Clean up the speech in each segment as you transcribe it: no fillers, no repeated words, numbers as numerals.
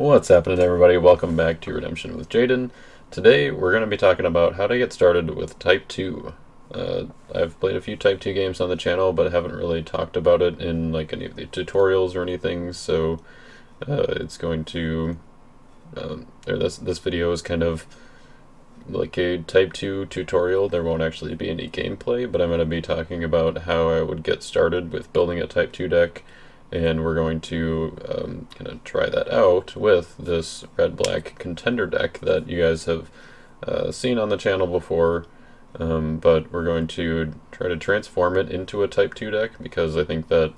What's happening, everybody? Welcome back to Redemption with Jaden. Today we're going to be talking about how to get started with Type 2. I've played a few Type 2 games on the channel, but I haven't really talked about it in like any of the tutorials or anything, so it's going to... this video is kind of like a Type 2 tutorial. There won't actually be any gameplay, but I'm going to be talking about how I would get started with building a Type 2 deck, and we're going to kind of try that out with this red-black Contender deck that you guys have seen on the channel before, but we're going to try to transform it into a Type 2 deck, because I think that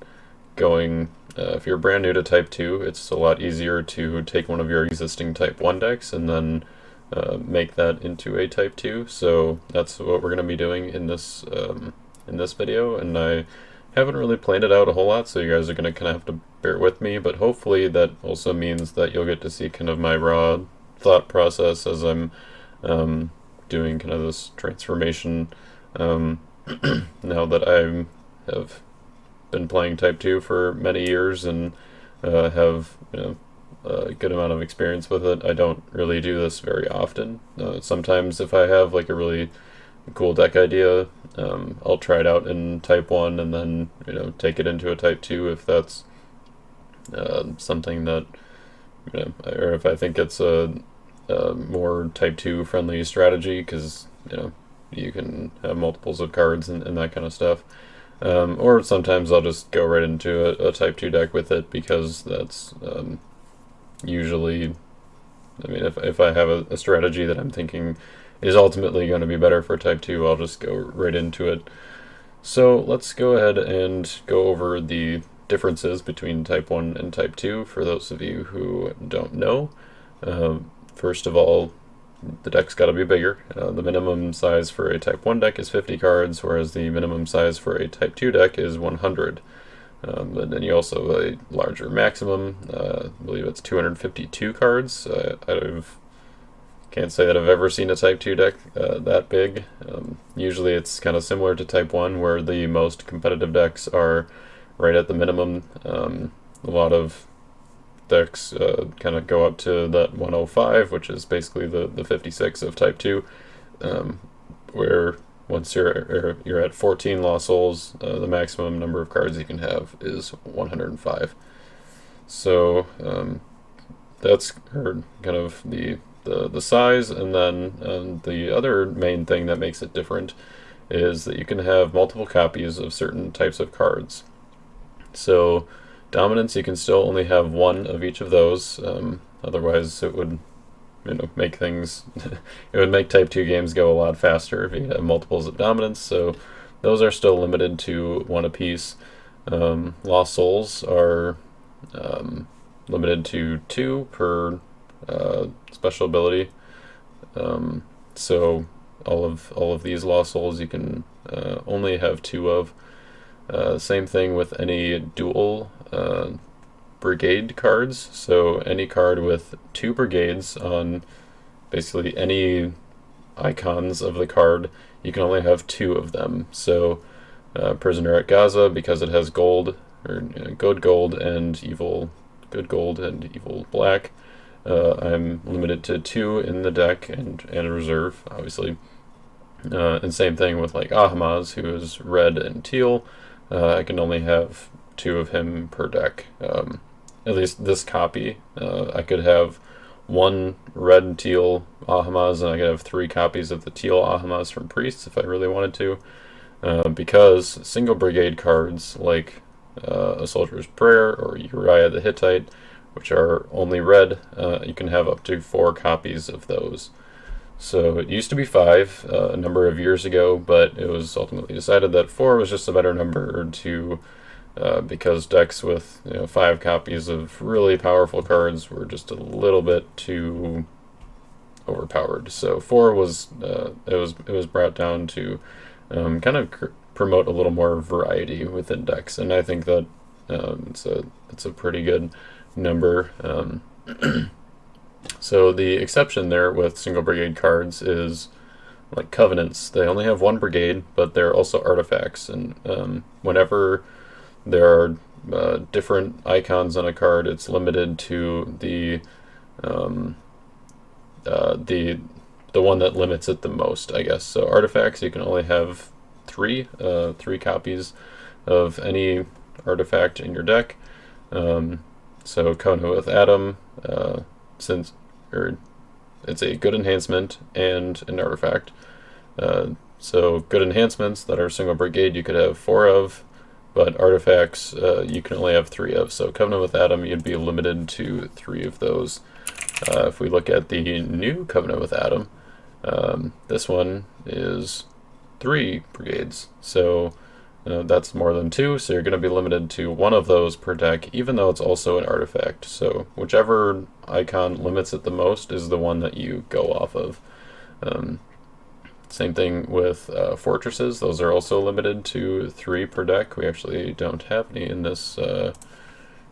if you're brand new to Type 2, it's a lot easier to take one of your existing Type 1 decks and then make that into a Type 2. So that's what we're going to be doing in this video, and I haven't really planned it out a whole lot, so you guys are going to kind of have to bear with me, but hopefully that also means that you'll get to see kind of my raw thought process as I'm doing kind of this transformation now that I have been playing Type 2 for many years and have a good amount of experience with it. I don't really do this very often. Sometimes if I have like a really cool deck idea, I'll try it out in Type 1 and then take it into a Type 2 if that's something that or if I think it's a more Type 2 friendly strategy, because you can have multiples of cards and that kind of stuff. Or sometimes I'll just go right into a Type 2 deck with it, because that's usually, I mean, if I have a strategy that I'm thinking is ultimately going to be better for Type 2, I'll just go right into it. So let's go ahead and go over the differences between Type 1 and Type 2 for those of you who don't know. First of all, the deck's got to be bigger. The minimum size for a Type 1 deck is 50 cards, whereas the minimum size for a Type 2 deck is 100. But then you also have a larger maximum. I believe it's 252 cards. Can't say that I've ever seen a Type 2 deck that big. Usually it's kind of similar to Type 1, where the most competitive decks are right at the minimum. A lot of decks kind of go up to that 105, which is basically the 56 of Type 2, where once you're at 14 Lost Souls, the maximum number of cards you can have is 105. So that's kind of the size, and then the other main thing that makes it different is that you can have multiple copies of certain types of cards. So dominance, you can still only have one of each of those, otherwise it would make things it would make Type 2 games go a lot faster if you have multiples of dominance, so those are still limited to one apiece. Lost Souls are limited to 2 per special ability, so all of these Lost Souls you can only have 2 of. Same thing with any dual brigade cards, so any card with 2 brigades on basically any icons of the card, you can only have 2 of them. So Prisoner at Gaza, because it has gold, or good gold and evil, good gold and evil black, I'm limited to 2 in the deck and a reserve, obviously. And same thing with like Ahamaz, who is red and teal. I can only have 2 of him per deck. At least this copy. I could have 1 red and teal Ahamaz, and I could have 3 copies of the teal Ahamaz from Priests if I really wanted to. Because single brigade cards like A Soldier's Prayer or Uriah the Hittite, which are only red, you can have up to 4 copies of those. So it used to be 5 a number of years ago, but it was ultimately decided that 4 was just a better number because decks with 5 copies of really powerful cards were just a little bit too overpowered. So 4 was it was brought down to kind of promote a little more variety within decks, and I think that it's a pretty good number. So the exception there with single brigade cards is like Covenants. They only have 1 brigade, but they're also artifacts, and whenever there are different icons on a card, it's limited to the the one that limits it the most, I guess. So artifacts, you can only have three copies of any artifact in your deck. So Contender with Adam, since it's a good enhancement and an artifact. So good enhancements that are single brigade you could have 4 of, but artifacts you can only have 3 of. So Covenant with Adam, you'd be limited to 3 of those. If we look at the new Covenant with Adam, this one is 3 brigades. So that's more than 2, so you're going to be limited to 1 of those per deck, even though it's also an artifact. So whichever icon limits it the most is the one that you go off of. Same thing with fortresses. Those are also limited to 3 per deck. We actually don't have any in this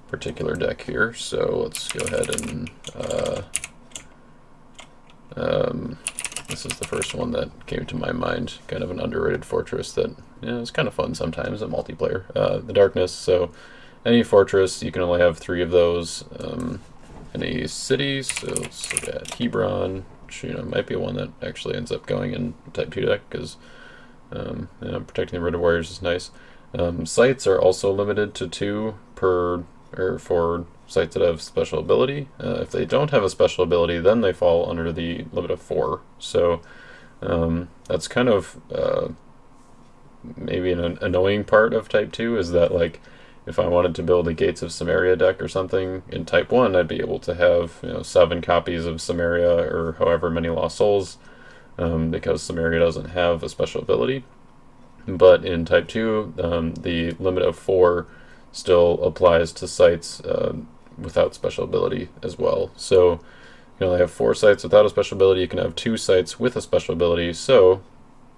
particular deck here, so let's go ahead and this is the first one that came to my mind, kind of an underrated fortress that is kind of fun sometimes in multiplayer. The Darkness, so any fortress, you can only have 3 of those. Any cities, so let's look at Hebron, which might be one that actually ends up going in Type 2 deck, because protecting the Red Warriors is nice. Sites are also limited to 2 per, or for sites that have special ability. If they don't have a special ability, then they fall under the limit of 4. So that's kind of maybe an annoying part of Type 2, is that, like, if I wanted to build a Gates of Samaria deck or something in Type 1, I'd be able to have 7 copies of Samaria or however many Lost Souls, because Samaria doesn't have a special ability. But in Type 2, the limit of 4 still applies to sites without special ability as well. So you can only have 4 sites without a special ability. You can have 2 sites with a special ability. So,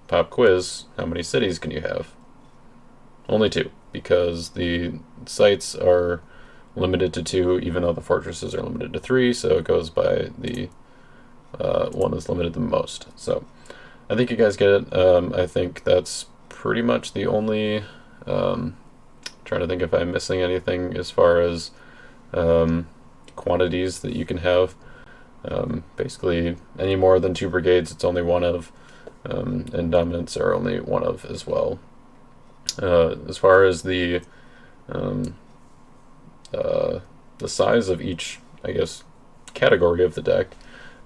pop quiz, how many cities can you have? Only 2, because the sites are limited to 2, even though the fortresses are limited to 3, so it goes by the one that's limited the most. So I think you guys get it. I think that's pretty much the only... trying to think if I'm missing anything as far as quantities that you can have. Basically, any more than 2 brigades, it's only 1 of, and dominants are only 1 of as well. As far as the size of each, I guess, category of the deck,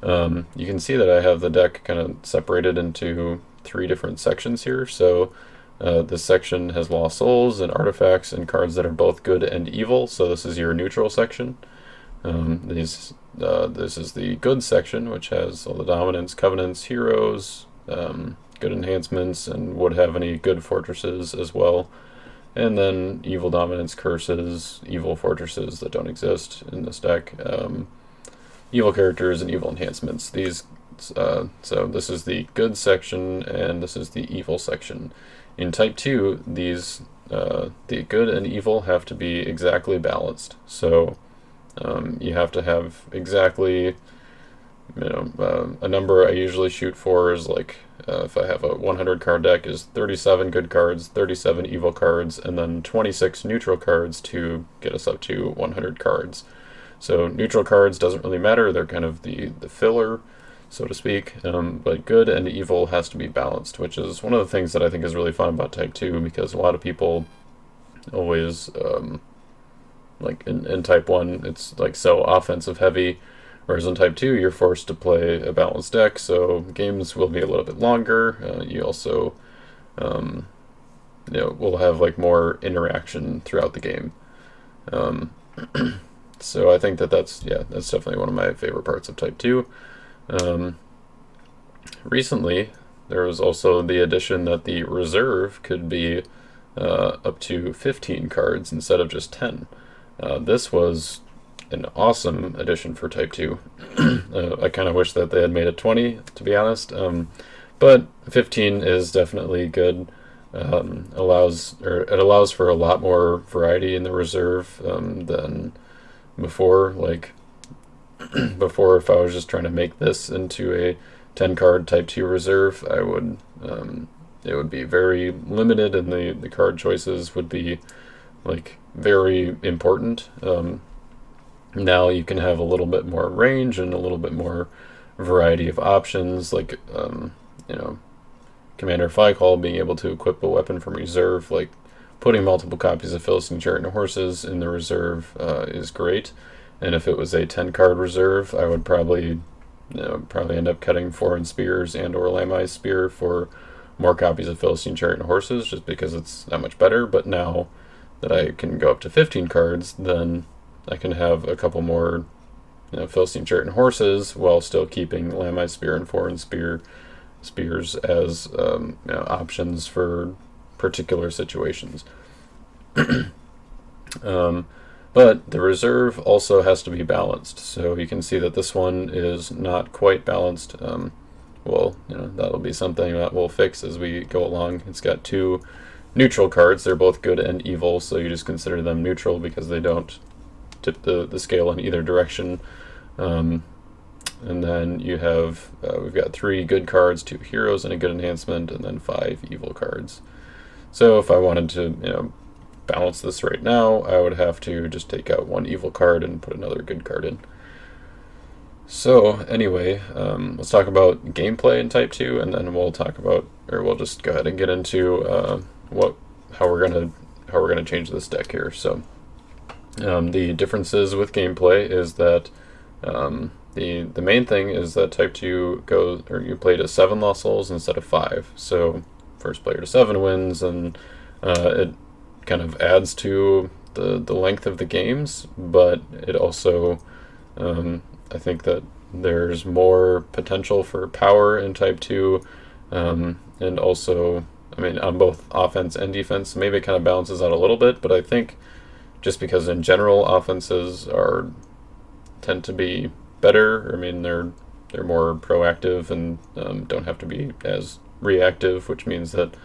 you can see that I have the deck kind of separated into 3 different sections here. So this section has Lost Souls and artifacts and cards that are both good and evil, so this is your neutral section. This is the good section, which has all the dominants, covenants, heroes, good enhancements, and would have any good fortresses as well. And then evil dominants, curses, evil fortresses that don't exist in this deck, evil characters, and evil enhancements. So this is the good section, and this is the evil section. In Type 2, these the good and evil have to be exactly balanced. So you have to have exactly, a number I usually shoot for is like, if I have a 100 card deck, is 37 good cards, 37 evil cards, and then 26 neutral cards to get us up to 100 cards. So neutral cards doesn't really matter, they're kind of the filler, so to speak, but good and evil has to be balanced, which is one of the things that I think is really fun about Type 2, because a lot of people always, like in Type 1, it's like so offensive heavy, whereas in Type 2, you're forced to play a balanced deck, so games will be a little bit longer. You also, will have like more interaction throughout the game. So I think that's definitely one of my favorite parts of Type 2. Recently, there was also the addition that the reserve could be up to 15 cards instead of just 10. This was an awesome addition for Type 2. I kind of wish that they had made it 20, to be honest, but 15 is definitely good. It allows for a lot more variety in the reserve than before. Like before, if I was just trying to make this into a 10 card Type 2 reserve, I would it would be very limited, and the card choices would be like very important. Now you can have a little bit more range and a little bit more variety of options, like Commander Call being able to equip a weapon from reserve, like putting multiple copies of Philistine Chariot and Horses in the reserve is great. And if it was a 10-card reserve, I would probably end up cutting Foreign Spears and or Lamai's Spear for more copies of Philistine Chariot and Horses, just because it's that much better. But now that I can go up to 15 cards, then I can have a couple more Philistine Chariot and Horses while still keeping Lamai's Spear and Foreign Spears as options for particular situations. But the reserve also has to be balanced, so you can see that this one is not quite balanced. That'll be something that we'll fix as we go along. It's got 2 neutral cards. They're both good and evil, so you just consider them neutral because they don't tip the scale in either direction. And then you have we've got 3 good cards, 2 heroes and a good enhancement, and then 5 evil cards. So if I wanted to balance this right now, I would have to just take out 1 evil card and put another good card in. So anyway, let's talk about gameplay in Type 2, and then we'll just go ahead and get into how we're gonna change this deck here. So the differences with gameplay is that the main thing is that Type 2 you play to 7 Lost Souls instead of 5. So first player to 7 wins, and it kind of adds to the length of the games, but it also I think that there's more potential for power in Type 2, and also, on both offense and defense. Maybe it kind of balances out a little bit, but I think just because in general offenses tend to be better. They're more proactive and don't have to be as reactive, which means that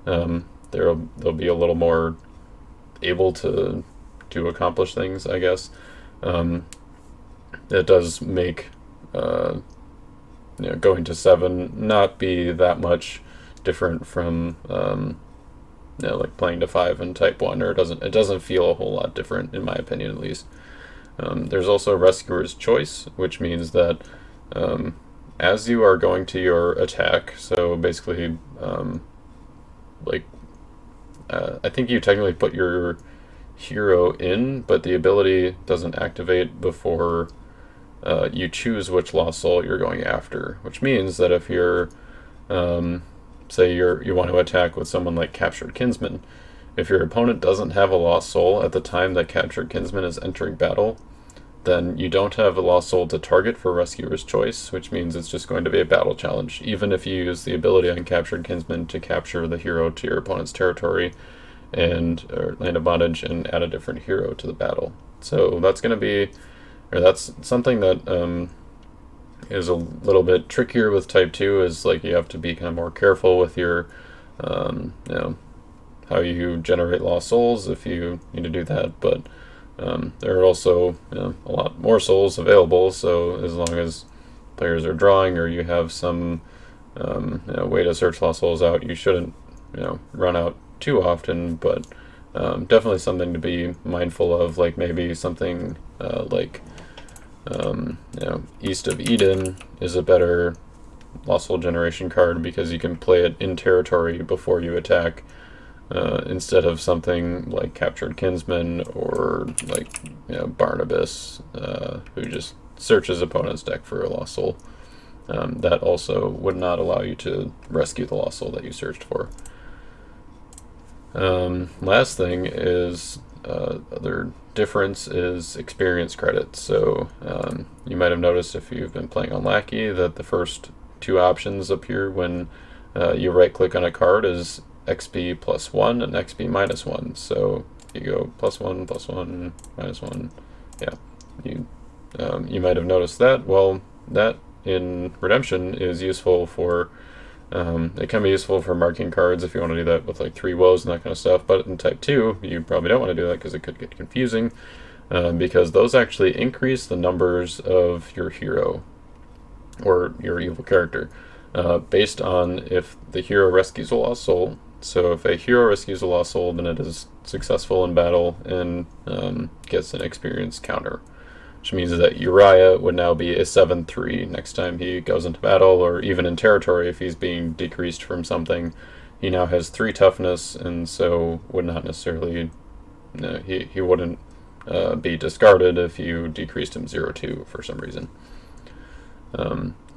they'll be a little more able to accomplish things, I guess. It does make going to 7 not be that much different from like playing to 5 in Type 1, or it doesn't feel a whole lot different, in my opinion at least. There's also Rescuer's Choice, which means that as you are going to your attack, so basically I think you technically put your hero in, but the ability doesn't activate before you choose which Lost Soul you're going after, which means that if you're say you want to attack with someone like Captured Kinsman, if your opponent doesn't have a Lost Soul at the time that Captured Kinsman is entering battle, then you don't have a Lost Soul to target for Rescuer's Choice, which means it's just going to be a battle challenge, even if you use the ability on Captured Kinsman to capture the hero to your opponent's territory or land of bondage and add a different hero to the battle. So that's something that is a little bit trickier with Type 2, is like you have to be kind of more careful with your how you generate Lost Souls if you need to do that, but there are also a lot more souls available, so as long as players are drawing or you have some way to search Lost Souls out, you shouldn't run out too often, but definitely something to be mindful of, like maybe something East of Eden is a better Lost Soul generation card because you can play it in territory before you attack, instead of something like Captured Kinsman or Barnabas, who just searches opponent's deck for a Lost Soul. That also would not allow you to rescue the Lost Soul that you searched for. Last thing is other difference is experience credits. So you might have noticed if you've been playing on Lackey that the first 2 options appear when you right click on a card is XP +1 and XP -1. So you go +1, +1, -1. Yeah, you might have noticed that. Well, that in Redemption is useful for it can be useful for marking cards if you want to do that with like 3 woes and that kind of stuff, but in Type 2 you probably don't want to do that because it could get confusing, because those actually increase the numbers of your hero or your evil character based on if the hero rescues a Lost Soul. So if a hero rescues a Lost Soul, then it is successful in battle and gets an experience counter. which means that Uriah would now be a 7-3 next time he goes into battle, or even in territory if he's being decreased from something. He now has 3 toughness, and so would not necessarily, he wouldn't be discarded if you decreased him 0-2 for some reason.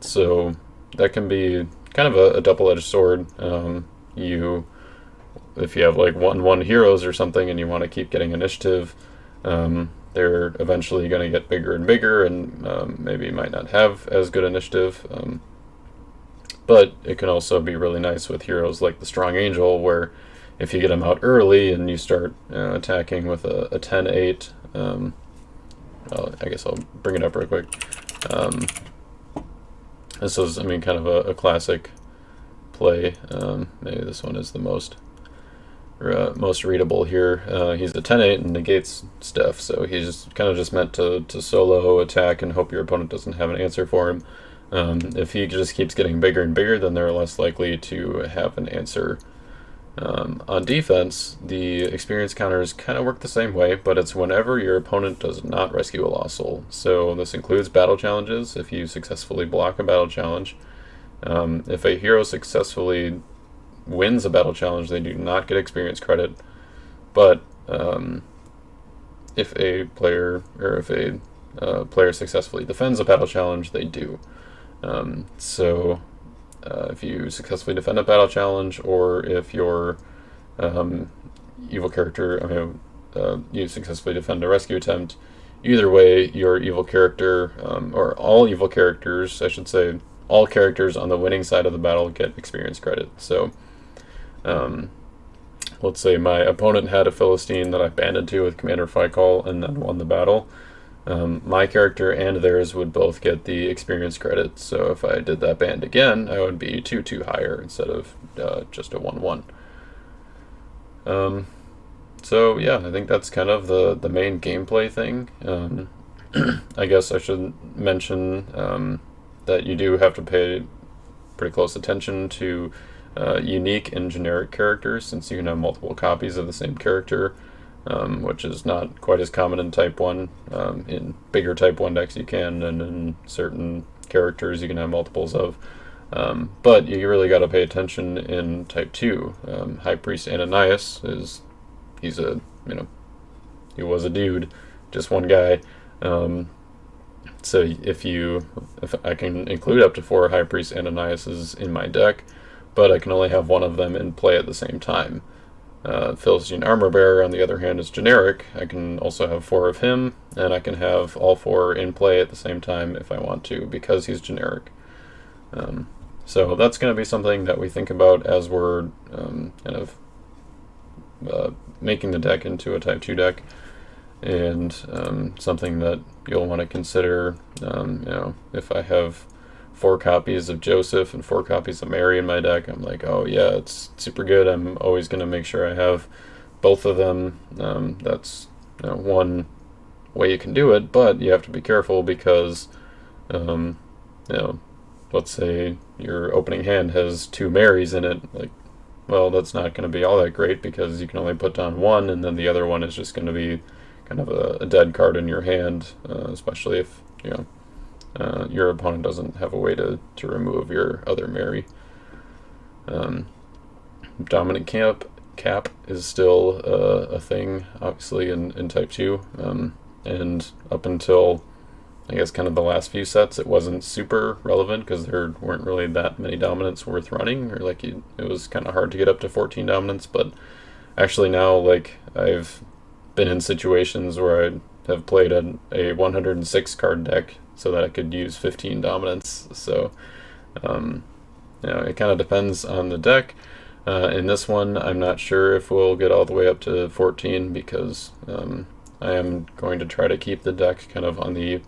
So that can be kind of a double-edged sword. If you have like 1/1 heroes or something and you want to keep getting initiative, they're eventually going to get bigger and bigger, and maybe might not have as good initiative. But it can also be really nice with heroes like the Strong Angel, where if you get them out early and you start attacking with a 10-8, I guess I'll bring it up real quick. This is, kind of a classic play. Maybe this one is the most readable here. He's a 10-8 and negates stuff, so he's kind of just meant to solo attack and hope your opponent doesn't have an answer for him. If he just keeps getting bigger and bigger, then they're less likely to have an answer. On defense, the experience counters kind of work the same way, but it's whenever your opponent does not rescue a lost soul. So this includes battle challenges. If you successfully block a battle challenge, if a hero successfully wins a battle challenge, they do not get experience credit. But if a player successfully defends a battle challenge, they do. If you successfully defend a battle challenge, or if your evil character, you successfully defend a rescue attempt, either way, your evil character, or all evil characters, I should say, all characters on the winning side of the battle get experience credit. So, let's say my opponent had a Philistine that I banded to with Commander Call and then won the battle. My character and theirs would both get the experience credit, so if I did that band again, I would be 2/2 higher instead of just a 1/1. So yeah, I think that's kind of the main gameplay thing. I guess I should mention that you do have to pay pretty close attention to unique and generic characters, since you can have multiple copies of the same character. Which is not quite as common in Type 1. In bigger Type 1 decks you can, and in certain characters you can have multiples of. But you really got to pay attention in Type 2. High Priest Ananias he was a dude, just one guy. So if I can include up to 4 High Priest Ananiases in my deck, but I can only have one of them in play at the same time. Philistine Armor Bearer, on the other hand, is generic. I can also have 4 of him, and I can have all 4 in play at the same time if I want to, because he's generic. So that's going to be something that we think about as we're making the deck into a Type 2 deck, and something that you'll want to consider. If I have 4 copies of Joseph and 4 copies of Mary in my deck, I'm like, oh yeah, it's super good. I'm always going to make sure I have both of them. That's one way you can do it, but you have to be careful because, let's say your opening hand has 2 Marys in it. Well, that's not going to be all that great, because you can only put down one, and then the other one is just going to be kind of a dead card in your hand, especially if your opponent doesn't have a way to remove your other Mary. Dominant cap is still a thing, obviously, in Type 2. And up until, I guess, kind of the last few sets, it wasn't super relevant, because there weren't really that many dominants worth running, or it was kind of hard to get up to 14 dominants. But actually now, I've been in situations where I have played a 106 card deck so that I could use 15 dominants. So it kind of depends on the deck. In this one, I'm not sure if we'll get all the way up to 14, because I am going to try to keep the deck kind of on the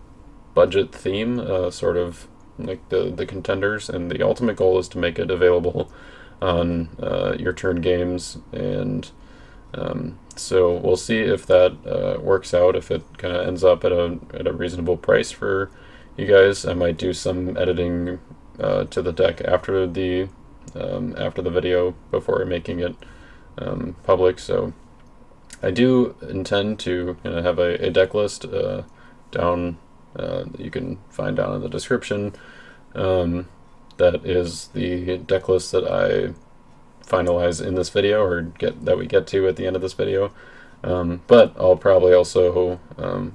budget theme, sort of like the contenders, and the ultimate goal is to make it available on YourTurnGames, and so we'll see if that works out, if it kind of ends up at a reasonable price for you guys. I might do some editing to the deck after the video before making it public. So I do intend to have a deck list down that you can find down in the description. That is the deck list that I finalize in this video, or we get to at the end of this video. But I'll probably also,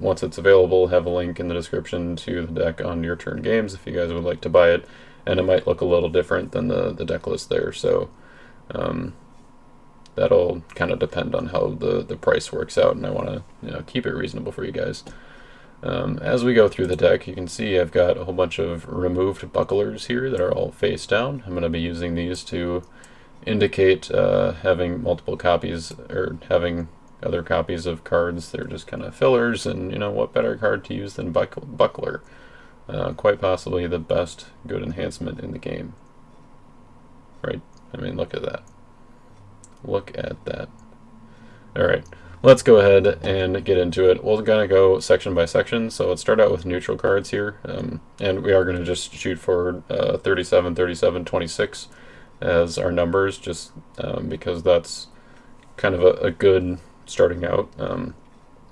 once it's available, have a link in the description to the deck on Your Turn Games if you guys would like to buy it, and it might look a little different than the deck list there, so that'll kind of depend on how the price works out, and I want to keep it reasonable for you guys. As we go through the deck, you can see I've got a whole bunch of removed bucklers here that are all face down. I'm going to be using these to indicate having multiple copies, or having other copies of cards. They're just kind of fillers, and what better card to use than buckler? Quite possibly the best good enhancement in the game. Right? I mean, look at that. Look at that. Alright, let's go ahead and get into it. We're going to go section by section, so let's start out with neutral cards here. And we are going to just shoot for 37, 37, 26 as our numbers, just because that's kind of a good starting out.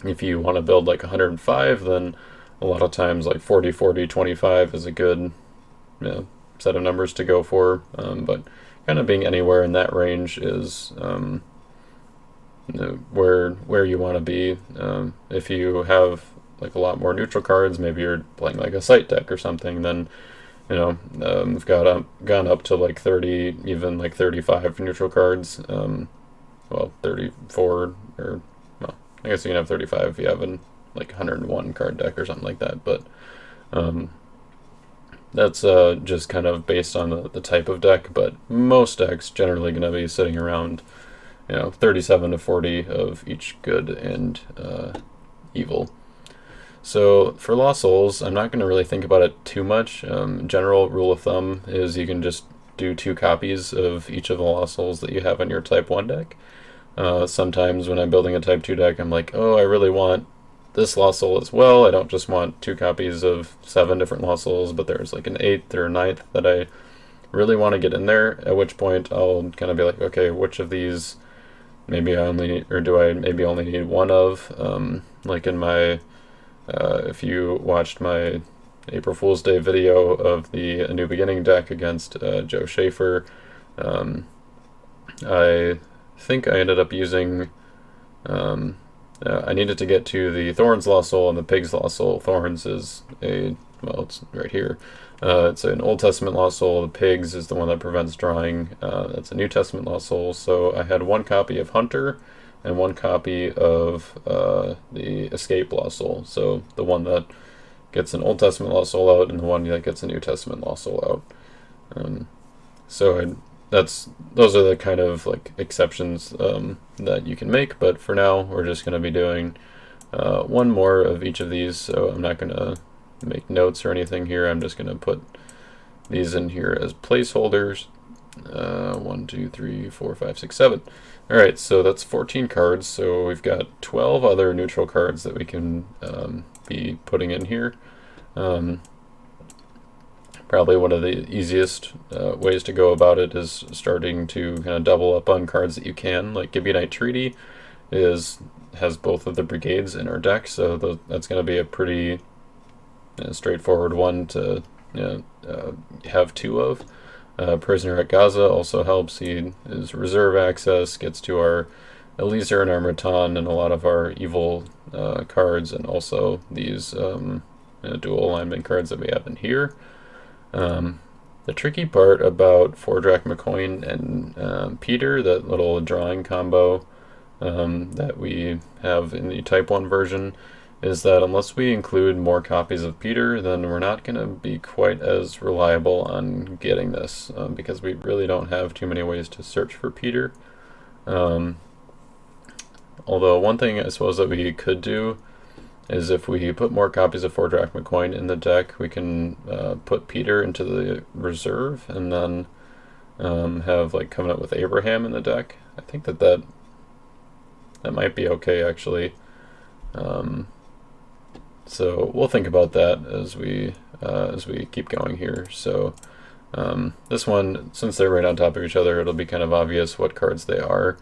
If you want to build like 105, then a lot of times like 40, 40, 25 is a good set of numbers to go for, but kind of being anywhere in that range is where you want to be. If you have like a lot more neutral cards, maybe you're playing like a site deck or something, then we've gone up to like 30, even like 35 neutral cards. Well, 34, or well, I guess you can have 35 if you have like 101 card deck or something like that, but that's just kind of based on the type of deck, but most decks generally going to be sitting around 37 to 40 of each good and evil. So for Lost Souls, I'm not going to really think about it too much. General rule of thumb is you can just do 2 copies of each of the Lost Souls that you have on your Type 1 deck. Sometimes when I'm building a Type 2 deck, I'm like, oh, I really want this Lost Soul as well. I don't just want 2 copies of 7 different Lost Souls, but there's like an 8th or a 9th that I really want to get in there, at which point I'll kind of be like, okay, which of these maybe I only need one of. Like in my, if you watched my April Fool's Day video of the A New Beginning deck against Joe Schaefer, I think I ended up using, I needed to get to the Thorns Lost Soul and the Pig's Lost Soul. Thorns is it's right here. It's an Old Testament Lost Soul. The Pigs is the one that prevents drawing. That's a New Testament Lost Soul. So I had 1 copy of Hunter and 1 copy of the Escape Lost Soul. So the one that gets an Old Testament Lost Soul out, and the one that gets a New Testament Lost Soul out. Those are the kind of like exceptions that you can make, but for now we're just going to be doing 1 more of each of these, so I'm not going to make notes or anything here. I'm just going to put these in here as placeholders. 1, 2, 3, 4, 5, 6, 7. Alright, so that's 14 cards, so we've got 12 other neutral cards that we can be putting in here. Probably one of the easiest ways to go about it is starting to kind of double up on cards that you can. Like Gibeonite Treaty has both of the brigades in our deck, so that's going to be a pretty straightforward one to have 2 of. Prisoner at Gaza also helps. He is reserve access, gets to our Eliezer and our Matan and a lot of our evil cards, and also these dual alignment cards that we have in here. The tricky part about 4-Drachma Coin and Peter, that little drawing combo that we have in the Type 1 version, is that unless we include more copies of Peter, then we're not going to be quite as reliable on getting this, because we really don't have too many ways to search for Peter. Although one thing I suppose that we could do is if we put more copies of 4-Drachma Coin in the deck, we can put Peter into the reserve and then have like Covenant with Abraham in the deck. I think that might be okay, actually. So we'll think about that as we keep going here. So this one, since they're right on top of each other, it'll be kind of obvious what cards they are.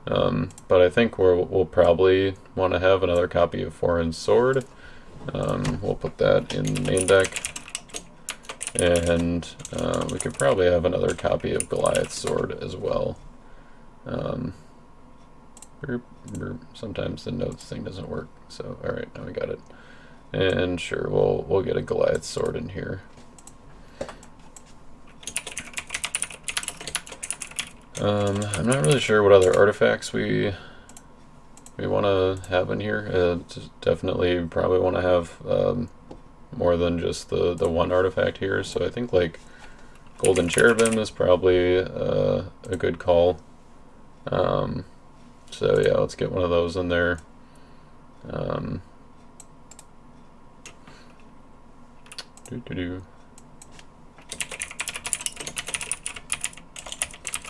But I think we'll probably want to have another copy of Foreign Sword We'll put that in the main deck. And we could probably have another copy of Goliath's Sword as well. Sometimes the notes thing doesn't work, so alright, now we got it. And sure, we'll get a Goliath's Sword in here. I'm not really sure what other artifacts we want to have in here. Definitely probably want to have more than just the one artifact here, so I think like Golden Cherubim is probably a good call. So yeah, let's get one of those in there.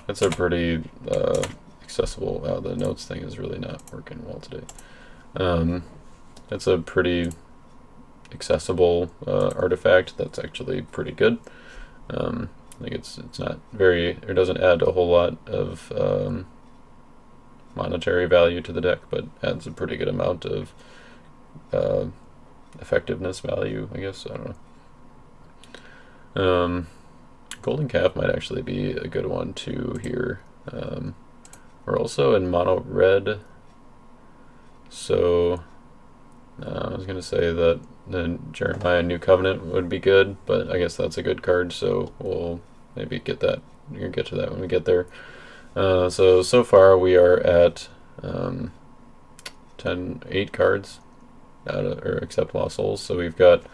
That's a pretty accessible. Wow, the notes thing is really not working well today. That's a pretty accessible artifact. That's actually pretty good. I think it's not very. It doesn't add a whole lot of monetary value to the deck, but adds a pretty good amount of effectiveness value, I guess. I don't know. Golden Calf might actually be a good one too here. We're also in mono red, so I was going to say that the Jeremiah New Covenant would be good, but I guess that's a good card, so we'll maybe get that. We're going to get to that when we get there. So far we are at 8 cards except Lost Souls, so we've got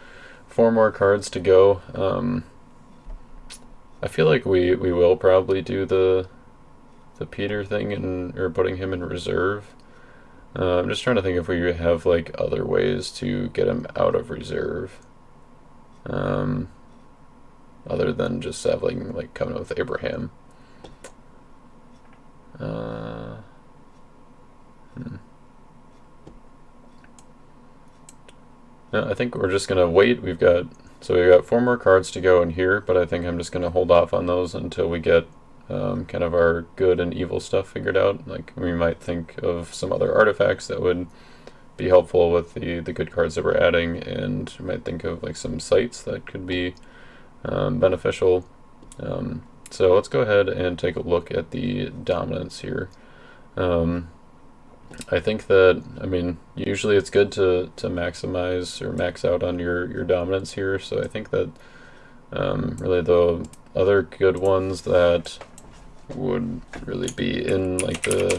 4 more cards to go. I feel like we will probably do the Peter thing or putting him in reserve. I'm just trying to think if we have like other ways to get him out of reserve, other than just having like Covenant with Abraham. No, I think we're just gonna wait. We've got 4 more cards to go in here, but I think I'm just gonna hold off on those until we get kind of our good and evil stuff figured out. Like we might think of some other artifacts that would be helpful with the good cards that we're adding, and we might think of like some sites that could be beneficial. So let's go ahead and take a look at the dominance here. I think that, I mean, usually it's good to maximize or max out on your dominance here, so I think that really the other good ones that would really be in like the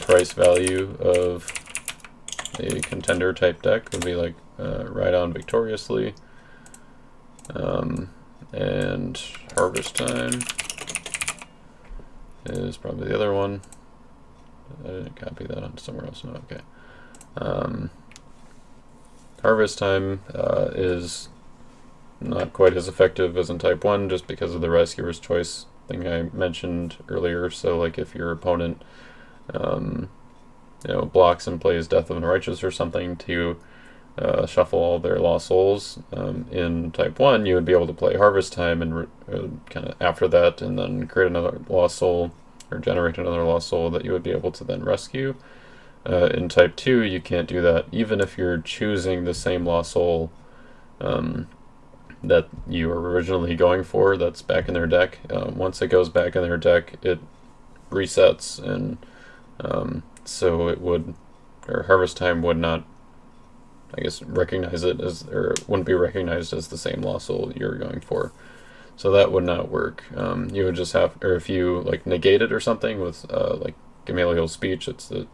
price value of a contender type deck would be like Ride On Victoriously, and Harvest Time is probably the other one. I didn't copy that on somewhere else. No, okay. Harvest Time is not quite as effective as in Type 1 just because of the Rescuer's Choice thing I mentioned earlier. So like if your opponent blocks and plays Death of the Righteous or something to shuffle all their Lost Souls, in Type 1 you would be able to play Harvest Time and kind of after that and then create another Lost Soul or generate another Lost Soul that you would be able to then rescue. In Type 2 you can't do that even if you're choosing the same Lost Soul that you were originally going for that's back in their deck. Once it goes back in their deck it resets, and so it would, or Harvest Time would not, I guess, recognize it as, or it wouldn't be recognized as the same Lost Soul you're going for. So that would not work. You would just have, or if you like negate it or something with like Gamaliel's Speech, it's the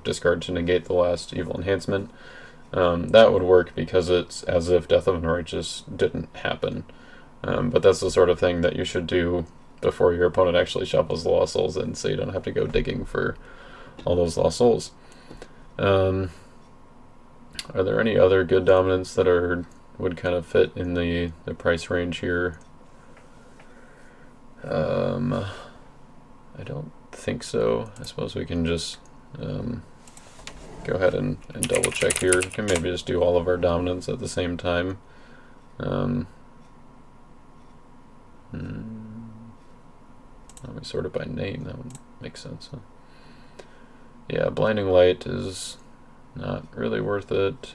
discard to negate the last evil enhancement. That would work because it's as if Death of the Righteous didn't happen. But that's the sort of thing that you should do before your opponent actually shuffles the Lost Souls in, so you don't have to go digging for all those Lost Souls. Are there any other good dominants that would kind of fit in the price range here? I don't think so. I suppose we can just go ahead and double check here. We can maybe just do all of our dominants at the same time. Let me sort it by name. That would make sense. Huh? Yeah, Blinding Light is not really worth it.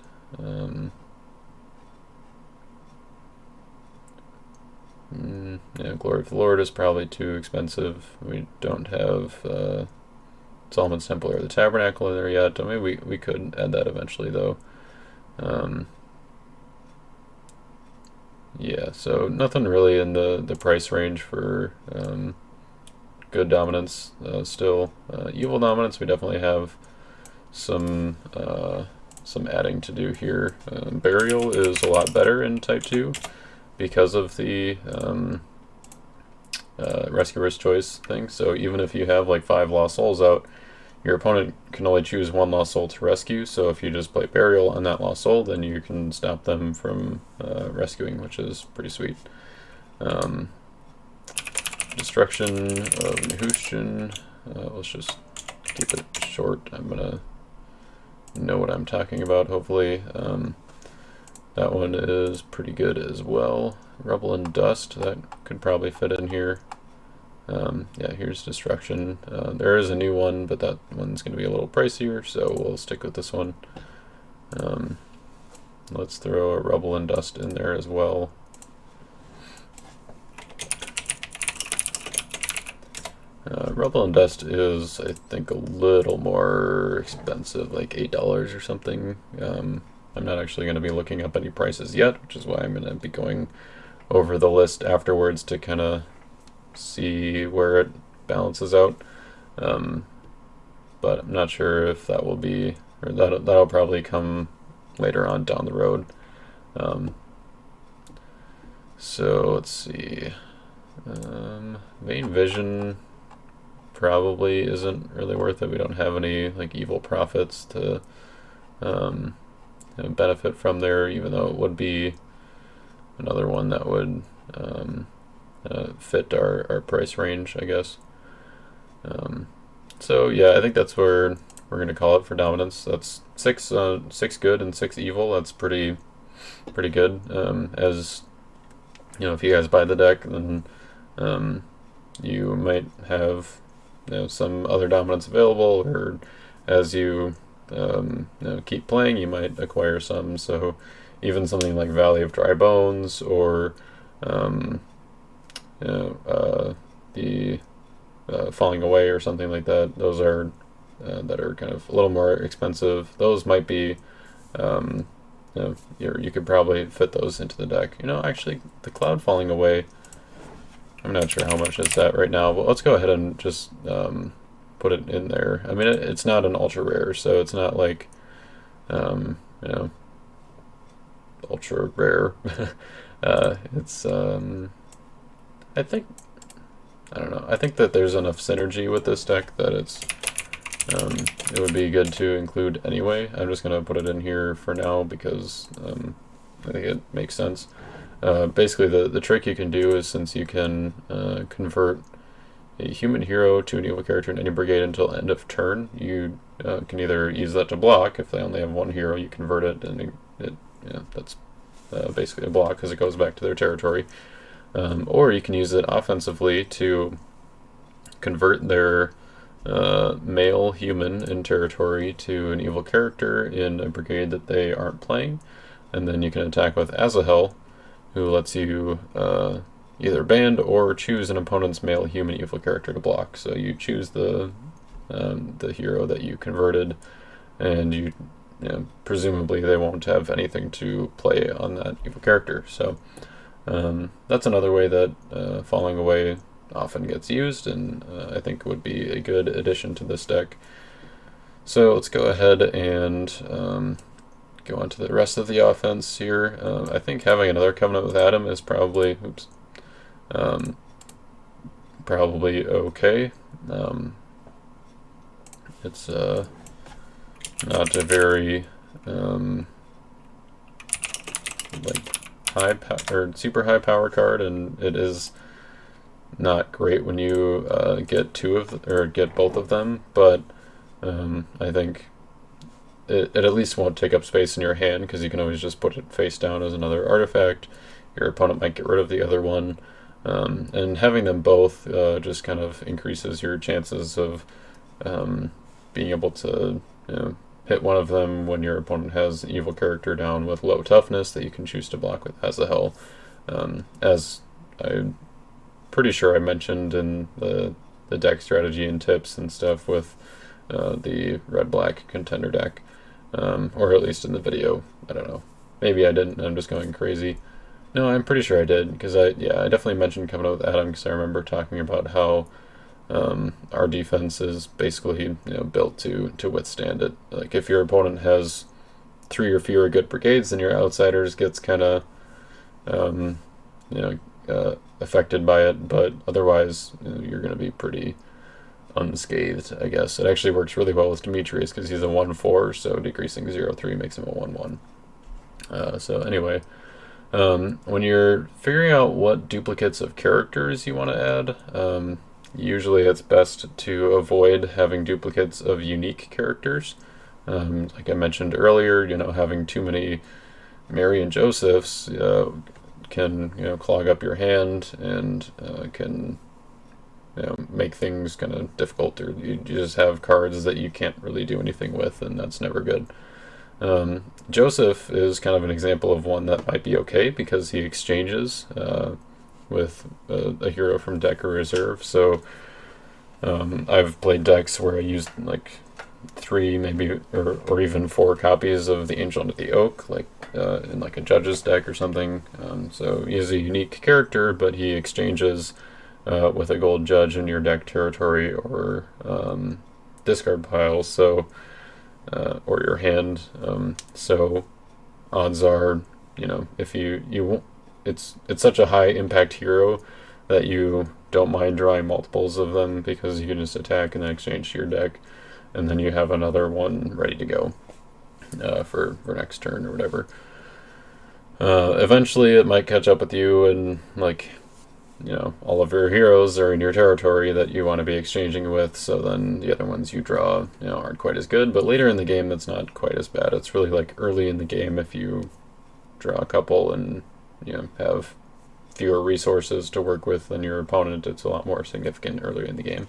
Yeah, Glory of the Lord is probably too expensive. We don't have Solomon's Temple or the Tabernacle in there yet. I mean, we could add that eventually, though. Yeah, so nothing really in the price range for good dominance still. Evil dominance, we definitely have some adding to do here. Burial is a lot better in Type 2 because of the Rescuer's Choice thing. So even if you have like 5 lost souls out, your opponent can only choose 1 lost soul to rescue. So if you just play Burial on that lost soul, then you can stop them from rescuing, which is pretty sweet. Destruction of Nehushtan. Let's just keep it short. I'm gonna know what I'm talking about, hopefully. That one is pretty good as well. Rubble and Dust, that could probably fit in here. Yeah, here's Destruction. There is a new one, but that one's going to be a little pricier, so we'll stick with this one. Let's throw a Rubble and Dust in there as well. Rubble and Dust is, I think, a little more expensive, like $8 or something. I'm not actually going to be looking up any prices yet, which is why I'm going to be going over the list afterwards to kind of see where it balances out. But I'm not sure if that will be, or that'll probably come later on down the road. So let's see. Vain Vision probably isn't really worth it. We don't have any like evil prophets to benefit from there, even though it would be another one that would fit our price range, I guess. So yeah, I think that's where we're gonna call it for dominance. That's 6 good and 6 evil. That's pretty good. As you know, if you guys buy the deck, then you might have some other dominance available, or as you keep playing, you might acquire some. So even something like Valley of Dry Bones, or the Falling Away or something like that, those are that are kind of a little more expensive. Those might be you could probably fit those into the deck. Actually, the Cloud Falling Away, I'm not sure how much it's at right now, but let's go ahead and just put it in there. I mean, it's not an ultra rare, so it's not like ultra rare. It's I think, I don't know, I think that there's enough synergy with this deck that it would be good to include anyway. I'm just gonna put it in here for now because I think it makes sense. Basically, the trick you can do is, since you can convert a human hero to an evil character in any brigade until end of turn, you can either use that to block. If they only have 1 hero, you convert it, and that's basically a block because it goes back to their territory. Or you can use it offensively to convert their male human in territory to an evil character in a brigade that they aren't playing, and then you can attack with Azahel, who lets you either band or choose an opponent's male human evil character to block. So you choose the hero that you converted, and presumably they won't have anything to play on that evil character. So that's another way that Falling Away often gets used, and I think would be a good addition to this deck. So let's go ahead and go on to the rest of the offense here. I think having another Covenant with Adam is probably okay. It's not a very super high power card, and it is not great when you get get both of them, but I think it at least won't take up space in your hand, because you can always just put it face down as another artifact. Your opponent might get rid of the other one, and having them both just kind of increases your chances of being able to hit one of them when your opponent has an evil character down with low toughness that you can choose to block with as a hell. As I'm pretty sure I mentioned in the deck strategy and tips and stuff with the red-black contender deck, or at least in the video. I don't know. Maybe I didn't. I'm just going crazy. No, I'm pretty sure I did, because I definitely mentioned coming up with Adam, because I remember talking about how our defense is basically built to withstand it. Like if your opponent has 3 or fewer good brigades, then your outsiders gets kind of affected by it, but otherwise you're going to be pretty unscathed, I guess. It actually works really well with Demetrius because he's a 1/4, so decreasing 0/3 makes him a 1/1. So anyway, when you're figuring out what duplicates of characters you want to add, usually it's best to avoid having duplicates of unique characters. Like I mentioned earlier, having too many Mary and Josephs can clog up your hand and can make things kind of difficult, or you just have cards that you can't really do anything with, and that's never good. Joseph is kind of an example of one that might be okay because he exchanges with a hero from deck or reserve. So I've played decks where I used like 3 maybe or even 4 copies of the Angel Under the Oak, like in like a judge's deck or something. So he's a unique character, but he exchanges with a gold judge in your deck territory or discard pile, so or your hand. So odds are, if you it's such a high impact hero that you don't mind drawing multiples of them, because you can just attack and then exchange to your deck, and then you have another one ready to go for next turn or whatever. Eventually it might catch up with you, and like all of your heroes are in your territory that you want to be exchanging with, so then the other ones you draw aren't quite as good. But later in the game that's not quite as bad. It's really like early in the game, if you draw a couple and have fewer resources to work with than your opponent, it's a lot more significant earlier in the game.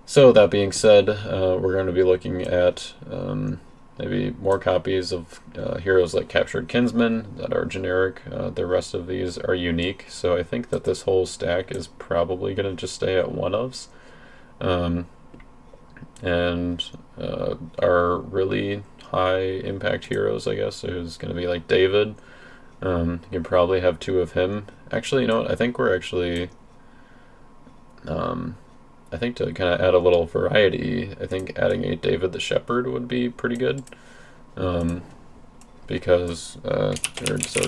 So that being said, we're going to be looking at maybe more copies of heroes like Captured Kinsmen that are generic. The rest of these are unique, so I think that this whole stack is probably going to just stay at 1-ofs. And our really high impact heroes, I guess, is going to be like David. You can probably have 2 of him. Actually, you know what? I think we're actually... I think to kind of add a little variety, I think adding a David the Shepherd would be pretty good. Because so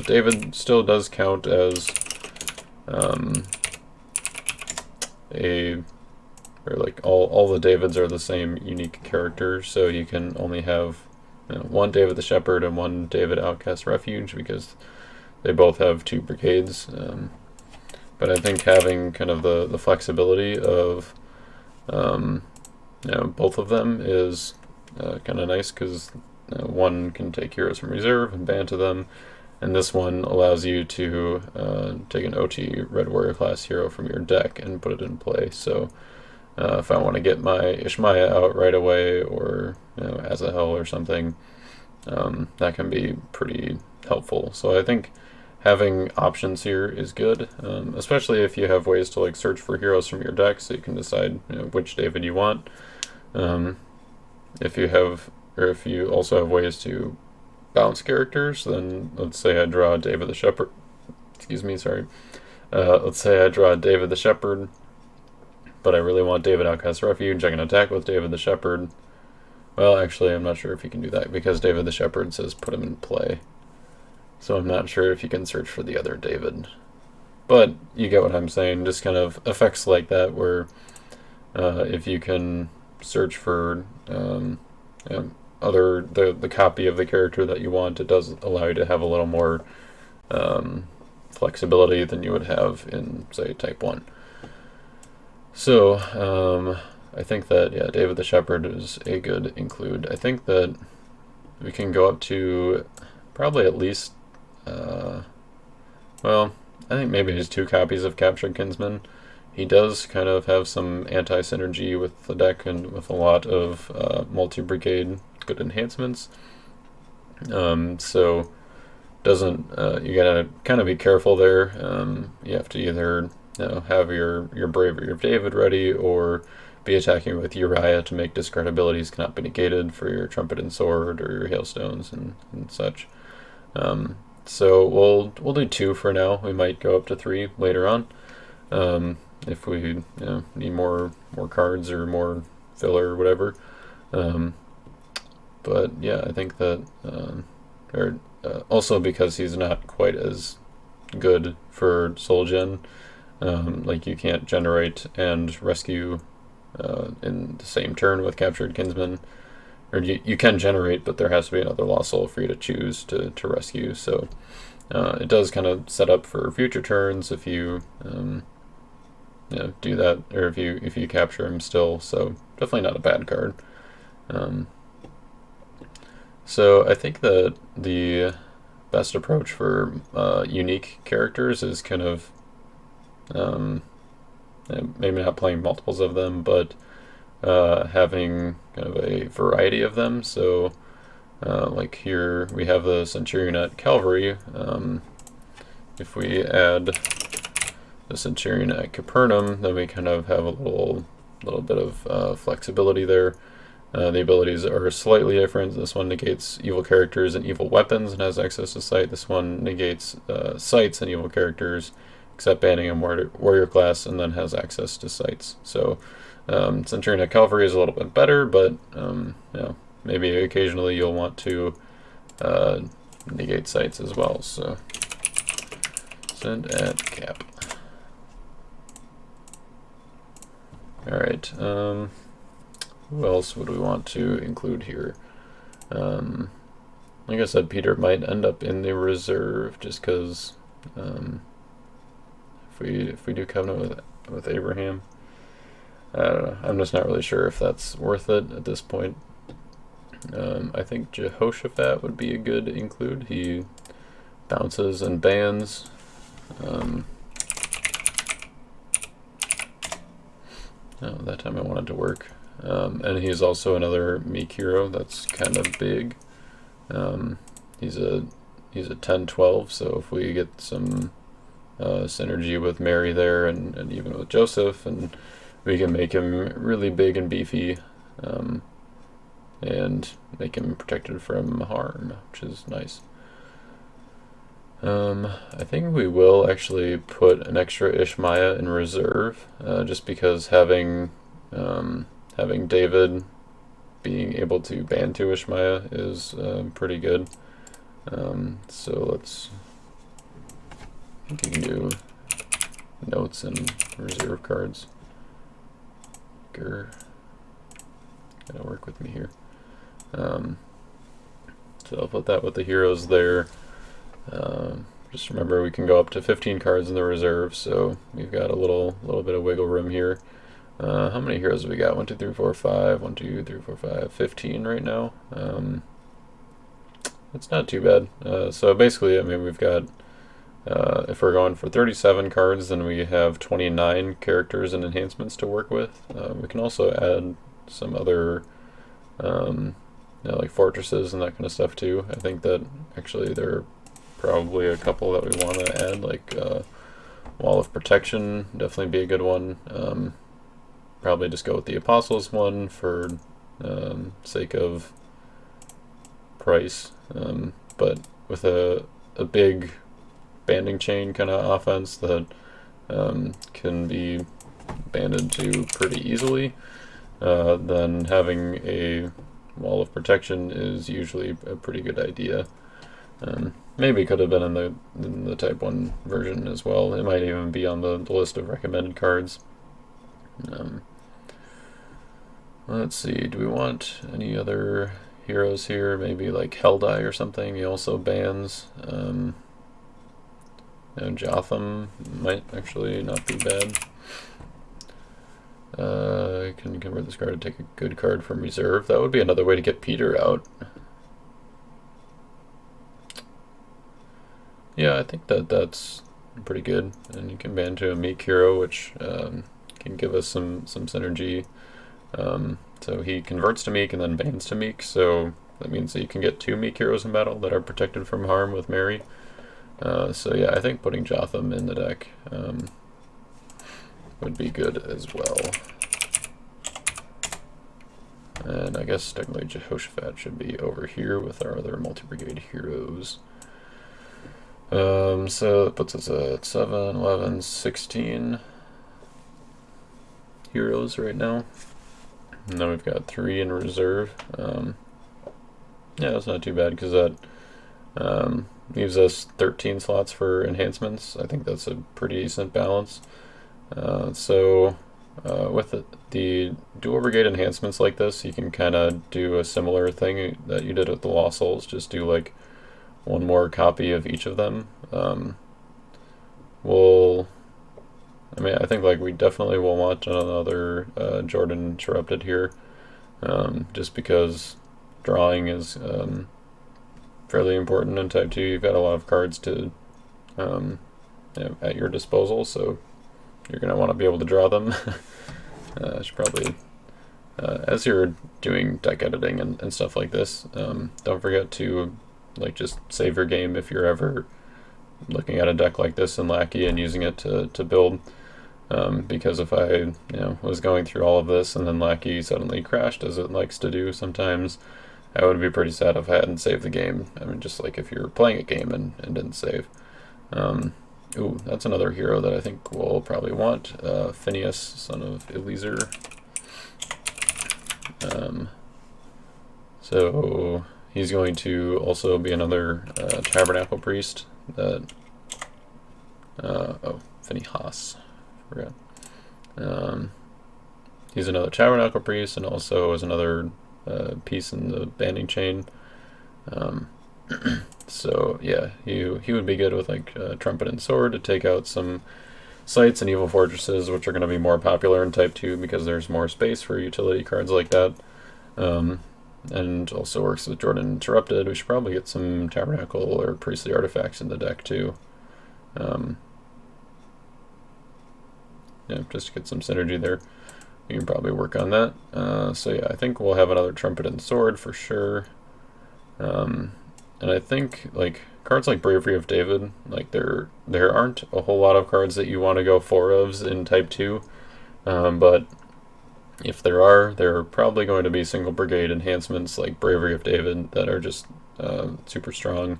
David still does count as all the Davids are the same unique character, so you can only have one David the Shepherd and one David Outcast Refuge, because they both have 2 brigades. But I think having kind of the flexibility of both of them is kind of nice, because one can take heroes from reserve and ban to them, and this one allows you to take an OT Red Warrior class hero from your deck and put it in play. So if I want to get my Ishmael out right away, or Azahel or something, that can be pretty helpful. So I think having options here is good, especially if you have ways to like search for heroes from your deck, so you can decide which David you want. If you also have ways to bounce characters, then let's say I draw David the Shepherd. Let's say I draw David the Shepherd, but I really want David Outcast Refuge. I can attack with David the Shepherd. Well, actually, I'm not sure if you can do that, because David the Shepherd says put him in play. So I'm not sure if you can search for the other David. But you get what I'm saying, just kind of effects like that, where if you can search for the copy of the character that you want, it does allow you to have a little more flexibility than you would have in, say, Type 1. So I think that, David the Shepherd is a good include. I think that we can go up to probably at least I think maybe just 2 copies of Captured Kinsman. He does kind of have some anti-synergy with the deck, and with a lot of multi-brigade good enhancements. So doesn't you gotta kind of be careful there. You have to either have your Bravery of David ready, or be attacking with Uriah to make discard abilities cannot be negated for your Trumpet and Sword or your Hailstones and such. So we'll do 2 for now. We might go up to 3 later on if we need more cards or more filler or whatever. But yeah, I think that also because he's not quite as good for Soul Gen, like you can't generate and rescue in the same turn with Captured Kinsman. Or you can generate, but there has to be another Lost Soul for you to choose to rescue. So it does kind of set up for future turns if you do that, or if you capture him still. So definitely not a bad card. So I think that the best approach for unique characters is kind of maybe not playing multiples of them, but having kind of a variety of them. So like here we have the Centurion at Calvary. If we add the Centurion at Capernaum, then we kind of have a little bit of flexibility there. The abilities are slightly different. This one negates evil characters and evil weapons and has access to sight. This one negates sights and evil characters, except banning a warrior class, and then has access to sights. So Centurion at Calvary is a little bit better, but maybe occasionally you'll want to negate sights as well. So send at Cap. All right. Who else would we want to include here? Like I said, Peter might end up in the reserve just because if we do Covenant with Abraham, I don't know. I'm just not really sure if that's worth it at this point. I think Jehoshaphat would be a good include. He bounces and bans. That time I wanted to work. And he's also another meek hero that's kind of big. He's a 10-12, so if we get some synergy with Mary there and even with Joseph, and we can make him really big and beefy, and make him protected from harm, which is nice. I think we will actually put an extra Ishmael in reserve, just because having David being able to ban 2 Ishmael is pretty good. So I think you can do notes and reserve cards. Gotta work with me here. So I'll put that with the heroes there. Just remember we can go up to 15 cards in the reserve, so we've got a little bit of wiggle room here. How many heroes have we got? 1, 2, 3, 4, 5. 1, 2, 3, 4, 5. 15 right now. It's not too bad. So basically, I mean, we've got, if we're going for 37 cards, then we have 29 characters and enhancements to work with. We can also add some other, like fortresses and that kind of stuff too. I think that actually there are probably a couple that we want to add, like Wall of Protection, definitely be a good one. Probably just go with the Apostles one for sake of price, but with a big banding chain kind of offense that can be banded to pretty easily, then having a Wall of Protection is usually a pretty good idea. Maybe could have been in the Type 1 version as well. It might even be on the list of recommended cards. Let's see, do we want any other heroes here? Maybe like Heldai or something. He also bans. Jotham might actually not be bad. I can convert this card to take a good card from reserve. That would be another way to get Peter out. Yeah, I think that's pretty good. And you can ban to a meek hero, which can give us some synergy So he converts to meek and then bans to meek, so that means that you can get 2 meek heroes in battle that are protected from harm with Mary. So yeah, I think putting Jotham in the deck would be good as well. And I guess technically Jehoshaphat should be over here with our other multi-brigade heroes. So that puts us at 7, 11, 16 heroes right now. And then we've got 3 in reserve. Yeah, that's not too bad because that leaves us 13 slots for enhancements. I think that's a pretty decent balance. With the dual brigade enhancements like this, you can kind of do a similar thing that you did with the Lost Souls. Just do like 1 more copy of each of them. I think like we definitely will want another Jordan Interrupted here, just because drawing is fairly important in Type 2. You've got a lot of cards to at your disposal, so you're going to want to be able to draw them. I should probably, as you're doing deck editing and stuff like this, don't forget to just save your game if you're ever looking at a deck like this in Lackey and using it to build. Because if I was going through all of this and then Lackey suddenly crashed, as it likes to do sometimes, I would be pretty sad if I hadn't saved the game. I mean, just like if you're playing a game and didn't save. Ooh, that's another hero that I think we'll probably want. Phineas, son of Eliezer. So he's going to also be another Tabernacle Priest. Phinehas. Forgot. He's another Tabernacle Priest and also is another piece in the banding chain. So yeah, he would be good with Trumpet and Sword to take out some sites and evil fortresses, which are going to be more popular in Type 2 because there's more space for utility cards like that. And also works with Jordan Interrupted. We should probably get some Tabernacle or Priestly Artifacts in the deck too. Just to get some synergy there. We can probably work on that. So yeah, I think we'll have another Trumpet and Sword for sure. And I think cards like Bravery of David, there aren't a whole lot of cards that you want to go 4-ofs in Type 2, but if there are probably going to be single brigade enhancements like Bravery of David that are just super strong,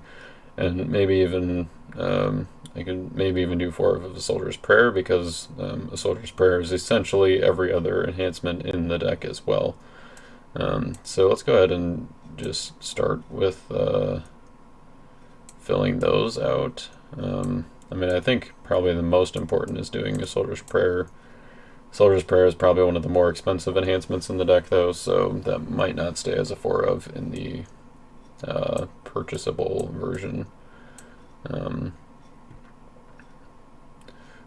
and maybe even I can maybe even do 4 of a Soldier's Prayer, because a Soldier's Prayer is essentially every other enhancement in the deck as well. So let's go ahead and just start with filling those out. I think probably the most important is doing a Soldier's Prayer. Soldier's Prayer is probably one of the more expensive enhancements in the deck, though, so that might not stay as a 4-of in the purchasable version.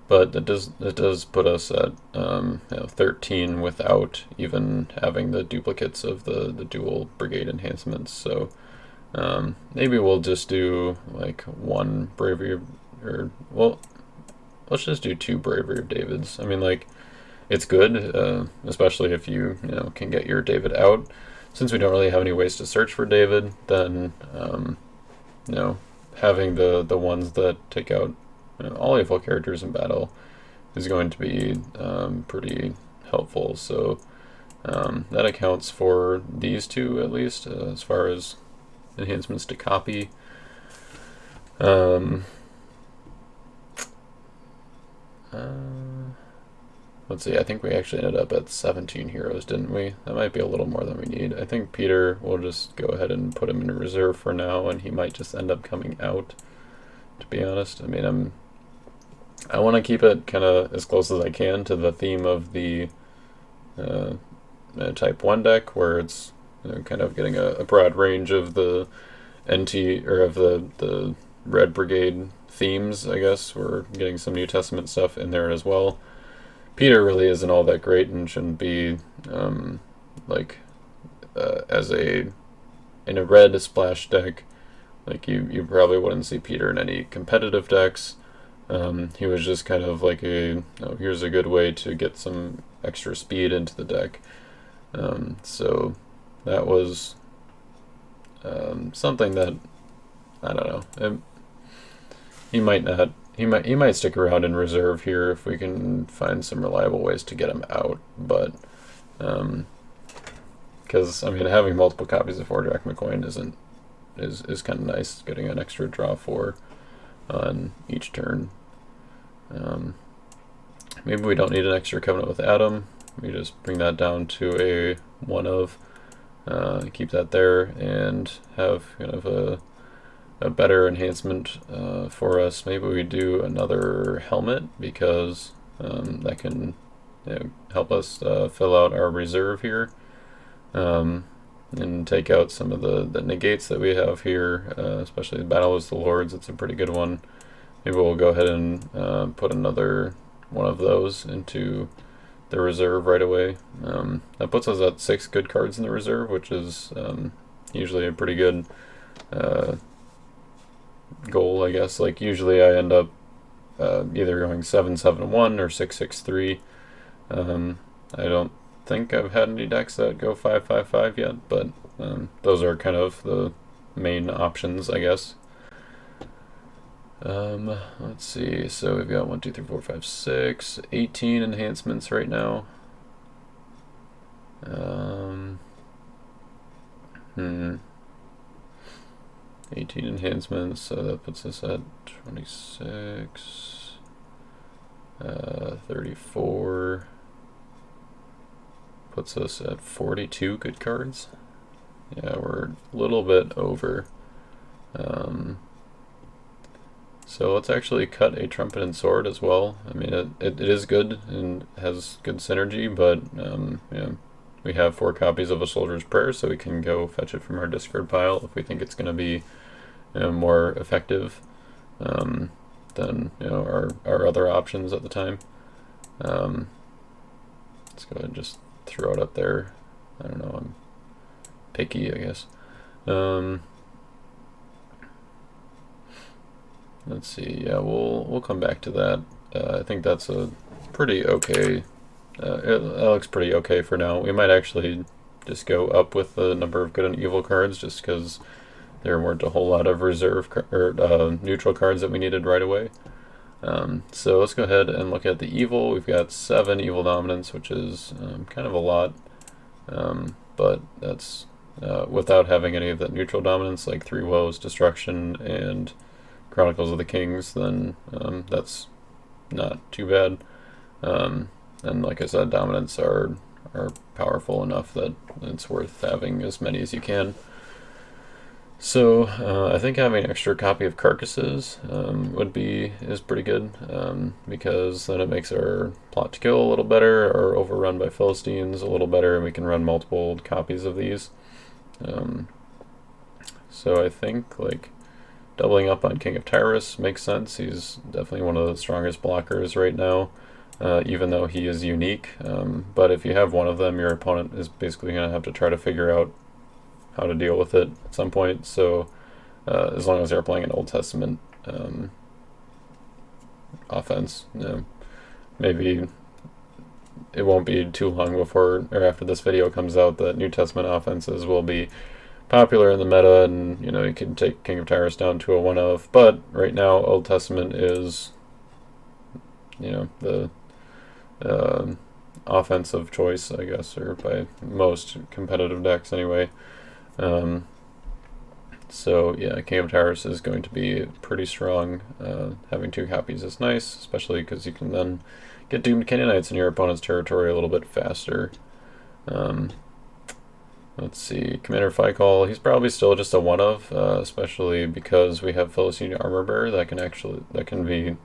But it does put us at 13 without even having the duplicates of the dual brigade enhancements. So maybe we'll just do 1 Bravery, let's just do 2 Bravery of Davids. I mean, it's good, especially if you can get your David out. Since we don't really have any ways to search for David, then having the ones that take out all evil characters in battle is going to be pretty helpful. So that accounts for these 2 at least, as far as enhancements to copy. Let's see, I think we actually ended up at 17 heroes, didn't we? That might be a little more than we need. I think Peter, we'll just go ahead and put him in reserve for now, and he might just end up coming out, to be honest. I mean, I want to keep it kind of as close as I can to the theme of the Type 1 deck, where it's kind of getting a broad range of the NT, or of the Red Brigade themes, I guess. We're getting some New Testament stuff in there as well. Peter really isn't all that great and shouldn't be in a red splash deck. You probably wouldn't see Peter in any competitive decks. He was just kind of here's a good way to get some extra speed into the deck. So that was something that, I don't know. He might not. He might stick around in reserve here if we can find some reliable ways to get him out. But because I mean, having multiple copies of 4 Drachma coin is kind of nice. Getting an extra draw 4 on each turn. Maybe we don't need an extra covenant with Adam. We just bring that down to a 1 of. Keep that there and have kind of a better enhancement for us. Maybe we do another helmet because that can help us fill out our reserve here and take out some of the negates that we have here, especially the Battle of the Lords. It's a pretty good one. Maybe we'll go ahead and put another one of those into the reserve right away. That puts us at 6 good cards in the reserve, which is usually a pretty good goal, I guess. Like usually I end up either going 7-7-1 or 6-6-3. I don't think I've had any decks that go 5-5-5 yet, but those are kind of the main options, I guess. Let's see, so we've got 1, 2, 3, 4, 5, 6, 18 enhancements right now. 18 enhancements, so that puts us at 26, 34, puts us at 42 good cards. Yeah, we're a little bit over. So let's actually cut a trumpet and sword as well. I mean, it is good and has good synergy, but yeah, we have 4 copies of A Soldier's Prayer, so we can go fetch it from our discard pile if we think it's going to be more effective than our other options at the time. Let's go ahead and just throw it up there. I don't know, I'm picky, I guess. Let's see. Yeah, we'll come back to that. I think that's a pretty okay. It looks pretty okay for now. We might actually just go up with the number of good and evil cards, just because there weren't a whole lot of reserve or neutral cards that we needed right away. So let's go ahead and look at the evil. We've got 7 evil dominance, which is kind of a lot, but that's without having any of that neutral dominance, like 3 woes, destruction, and Chronicles of the Kings. Then that's not too bad. And like I said, dominants are powerful enough that it's worth having as many as you can. So I think having an extra copy of Carcasses is pretty good, because then it makes our plot to kill a little better, or overrun by Philistines a little better, and we can run multiple copies of these. So I think like doubling up on King of Tyrus makes sense. He's definitely one of the strongest blockers right now, even though he is unique. But if you have one of them, your opponent is basically going to have to try to figure out how to deal with it at some point. So as long as they're playing an Old Testament offense, maybe it won't be too long before or after this video comes out that New Testament offenses will be popular in the meta, and you can take King of Tyrus down to a 1 of. But right now, Old Testament is the offensive choice, I guess, or by most competitive decks anyway. So yeah, King of Tyrus is going to be pretty strong. Having 2 copies is nice, especially because you can then get Doomed Canaanites in your opponent's territory a little bit faster. Let's see, Commander Fikal, he's probably still just a 1 of, especially because we have Philistine Armor Bearer that can be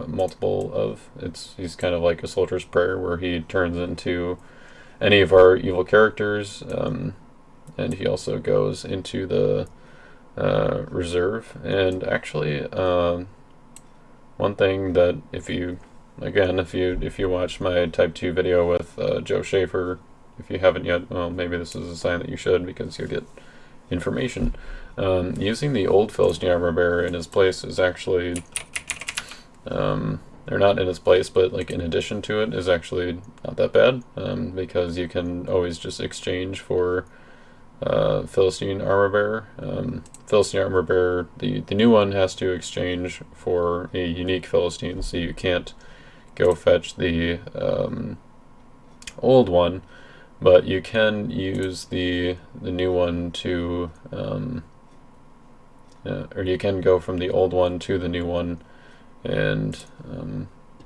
multiple of. He's kind of like a Soldier's Prayer, where he turns into any of our evil characters, and he also goes into the reserve. And actually, one thing that if you watch my Type 2 video with Joe Schaefer, if you haven't yet, well, maybe this is a sign that you should, because you'll get information. Using the old Philistine Armor Bearer in his place is actually they're not in its place, but like in addition to it, is actually not that bad, because you can always just exchange for Philistine Armor Bearer. Philistine Armor Bearer, the new one has to exchange for a unique Philistine, so you can't go fetch the old one, but you can use the new one to, or you can go from the old one to the new one, and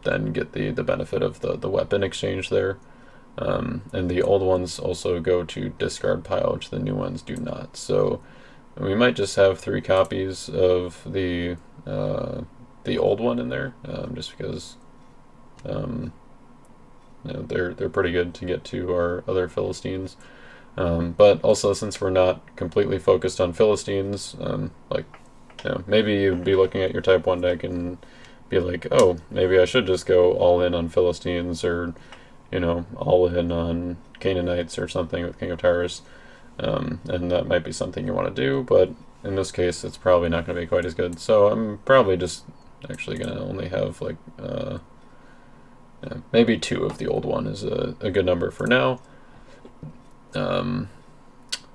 then get the benefit of the weapon exchange there. And the old ones also go to discard pile, which the new ones do not. So we might just have 3 copies of the old one in there, just because they're pretty good to get to our other Philistines. But also, since we're not completely focused on Philistines, maybe you'd be looking at your Type 1 deck and be like, oh, maybe I should just go all in on Philistines, or all in on Canaanites or something with King of Tyrus, and that might be something you want to do, but in this case it's probably not going to be quite as good. So I'm probably just actually going to only have like maybe 2 of the old one is a good number for now.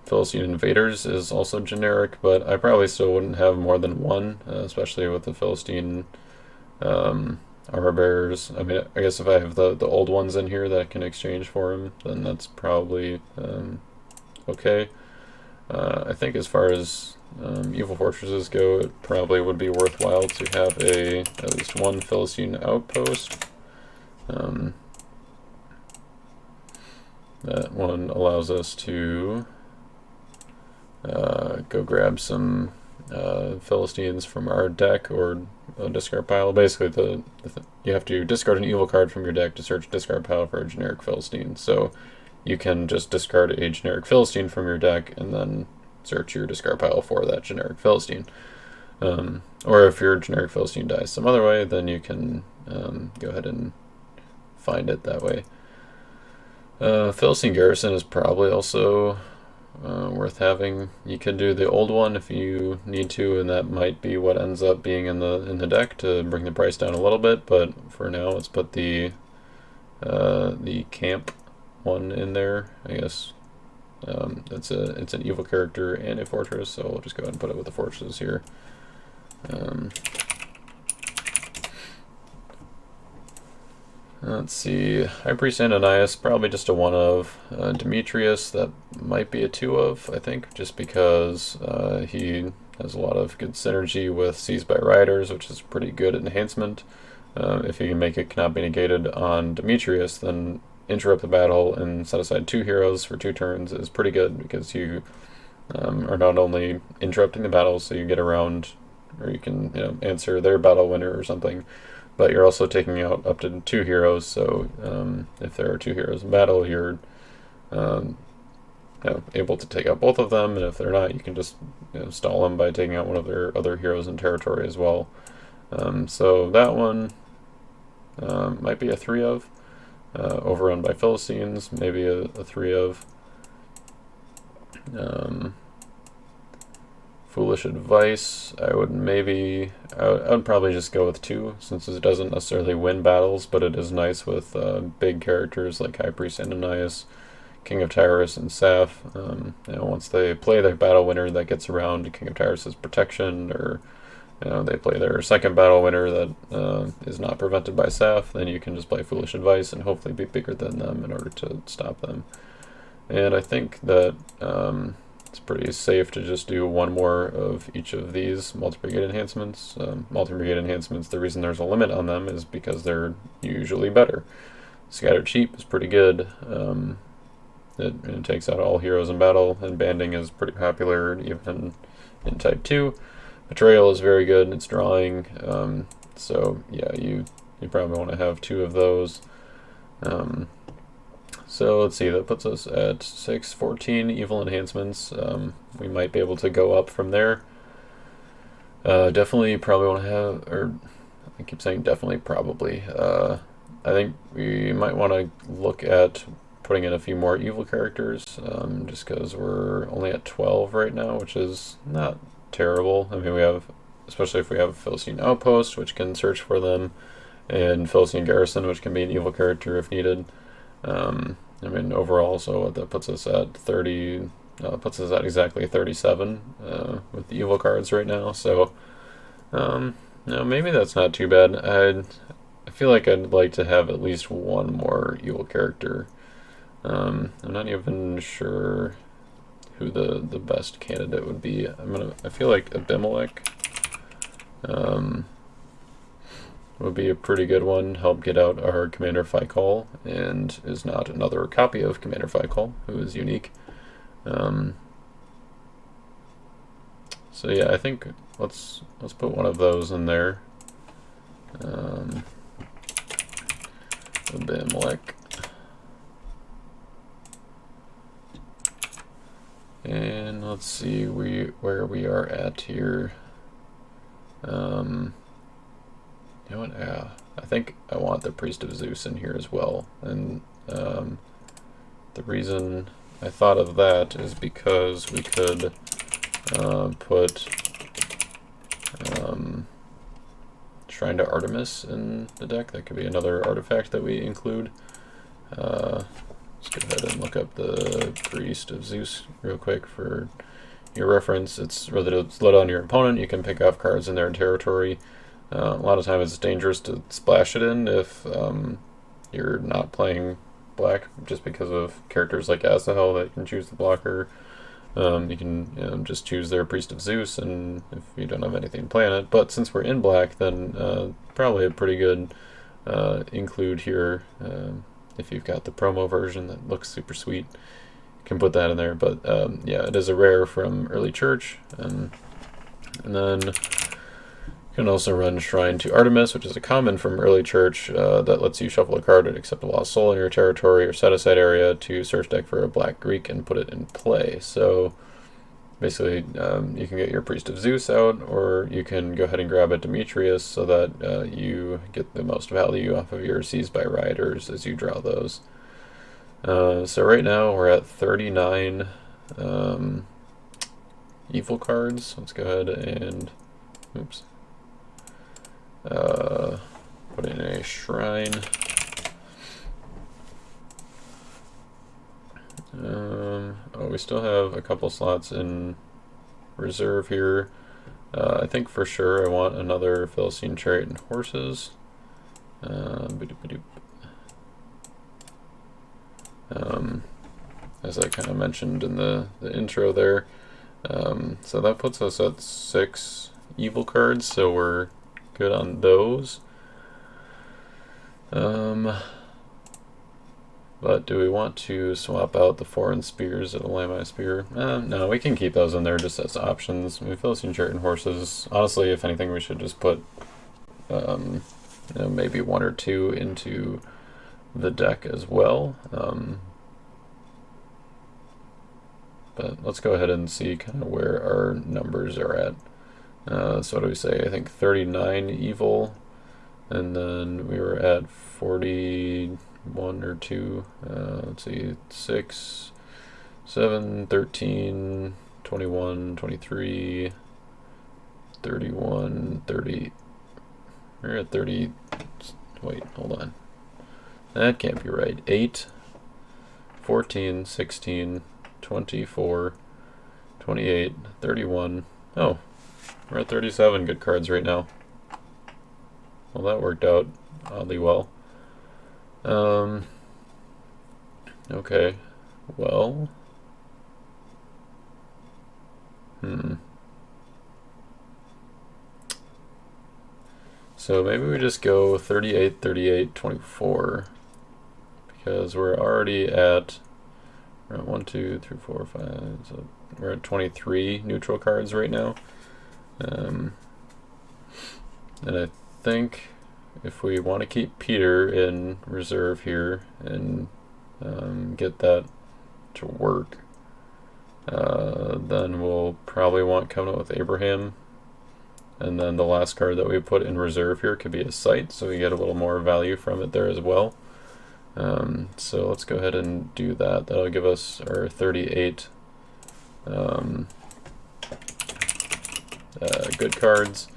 Philistine Invaders is also generic, but I probably still wouldn't have more than 1, especially with the Philistine Armor Bearers. I mean, I guess if I have the old ones in here that I can exchange for him, then that's probably okay. I think as far as Evil Fortresses go, it probably would be worthwhile to have at least 1 Philistine outpost. That one allows us to go grab some Philistines from our deck or discard pile. Basically, you have to discard an evil card from your deck to search discard pile for a generic Philistine. So you can just discard a generic Philistine from your deck and then search your discard pile for that generic Philistine. Or if your generic Philistine dies some other way, then you can go ahead and find it that way. Philistine Garrison is probably also worth having. You could do the old one if you need to, and that might be what ends up being in the deck to bring the price down a little bit. But for now, let's put the camp one in there. I guess it's an evil character and a fortress, so we'll just go ahead and put it with the fortresses here. Let's see, High Priest Ananias, probably just a 1 of. Demetrius, that might be a 2 of, I think, just because he has a lot of good synergy with Seized by Riders, which is pretty good enhancement. If you can make it cannot be negated on Demetrius, then interrupt the battle and set aside 2 heroes for 2 turns is pretty good, because you are not only interrupting the battle, so you get around, or you can answer their battle winner or something, but you're also taking out up to 2 heroes, so if there are 2 heroes in battle, you're able to take out both of them, and if they're not, you can just stall them by taking out one of their other heroes in territory as well. So that one might be a 3 of. Overrun by Philistines, maybe a 3 of. Foolish Advice, I would probably just go with 2, since it doesn't necessarily win battles, but it is nice with big characters like High Priest Ananias, King of Tyrus, and Saf. Once they play their battle winner that gets around King of Tyrus' protection, or they play their second battle winner that is not prevented by Saf, then you can just play Foolish Advice and hopefully be bigger than them in order to stop them. And I think that it's pretty safe to just do 1 more of each of these multi-brigade enhancements. Multi-brigade enhancements, the reason there's a limit on them is because they're usually better. Scattered Sheep is pretty good. It takes out all heroes in battle, and banding is pretty popular even in Type 2. Betrayal is very good, it's drawing, so yeah, you probably want to have 2 of those. So let's see, that puts us at 614 evil enhancements. We might be able to go up from there. Definitely probably want to have, or I keep saying definitely, probably. I think we might want to look at putting in a few more evil characters, just because we're only at 12 right now, which is not terrible. I mean, we have, especially if we have Philistine Outpost, which can search for them, and Philistine Garrison, which can be an evil character if needed. I mean, overall, so that puts us at 30, puts us at exactly 37 with the evil cards right now. So, maybe that's not too bad. I feel like I'd like to have at least one more evil character. I'm not even sure who the best candidate would be. I feel like Abimelech would be a pretty good one. Help get out our Commander Fikal, and is not another copy of Commander Fikal, who is unique. So yeah, I think let's put one of those in there. Abimelech. And let's see where we are at here. You know what? Yeah, I think I want the Priest of Zeus in here as well. And the reason I thought of that is because we could put Shrine to Artemis in the deck. That could be another artifact that we include. Let's go ahead and look up the Priest of Zeus real quick for your reference. It's really to slow down your opponent. You can pick off cards in their territory. A lot of times it's dangerous to splash it in if you're not playing black, just because of characters like Asahel that can choose the blocker. You can just choose their Priest of Zeus, and if you don't have anything to play on it. But since we're in black, then probably a pretty good include here. If you've got the promo version that looks super sweet, you can put that in there. But yeah, it is a rare from Early Church. And then you can also run Shrine to Artemis, which is a common from Early Church that lets you shuffle a card and accept a lost soul in your territory or set-aside area to search deck for a black Greek and put it in play. So basically, you can get your Priest of Zeus out, or you can go ahead and grab a Demetrius so that you get the most value off of your Seized by Rioters as you draw those. So right now we're at 39 evil cards. Let's go ahead and put in a Shrine. We still have a couple slots in reserve here. I think for sure I want another Philistine Chariot and Horses. As I kind of mentioned in the intro there. So that puts us at 6 evil cards, so we're good on those. But do we want to swap out the Foreign Spears of the Lamai Spear? No, we can keep those in there just as options. I mean, Philistine Chariot and Horses, honestly, if anything, we should just put maybe 1 or 2 into the deck as well. But let's go ahead and see kind of where our numbers are at. So what do we say? I think 39 evil, and then we were at 41 or 2. Let's see, 6, 7, 13, 21, 23, 31, 30. We're at 30. Wait, hold on. That can't be right. 8, 14, 16, 24, 28, 31. Oh, we're at 37 good cards right now. Well, that worked out oddly well. Okay, well, so maybe we just go 38, 38, 24, because we're already at 1, 2, 3, 4, 5, so we're at 23 neutral cards right now. And I think if we want to keep Peter in reserve here and get that to work, then we'll probably want Covenant with Abraham. And then the last card that we put in reserve here could be a Sight, so we get a little more value from it there as well. So let's go ahead and do that. That'll give us our 38 good cards.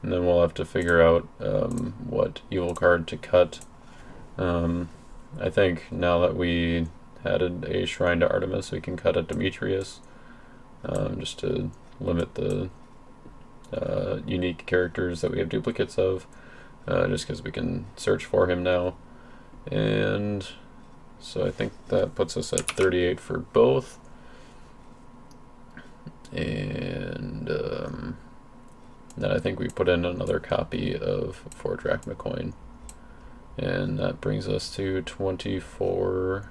and then we'll have to figure out what evil card to cut. I think now that we added a shrine to Artemis, we can cut a Demetrius, just to limit the unique characters that we have duplicates of, just because we can search for him now. And so I think that puts us at 38 for both. And then I think we put in another copy of 4 drachma coin. And that brings us to 24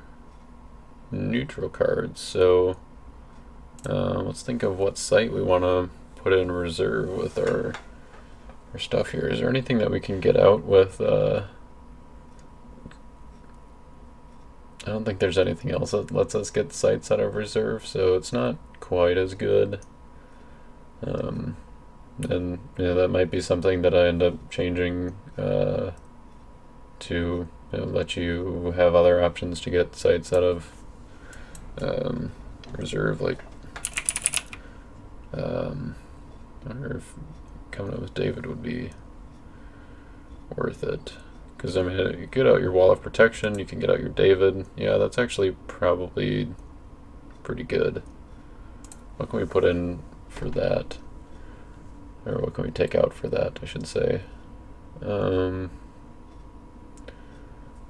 neutral cards. So let's think of what site we want to put in reserve with our stuff here. Is there anything that we can get out with? I don't think there's anything else that lets us get sites out of reserve, so it's not quite as good. And that might be something that I end up changing to let you have other options to get sites out of reserve, like I wonder if coming up with David would be worth it, because I mean, you get out your Wall of Protection, you can get out your David. Yeah, that's actually probably pretty good. What can we put in for that, or what can we take out for that, I should say. What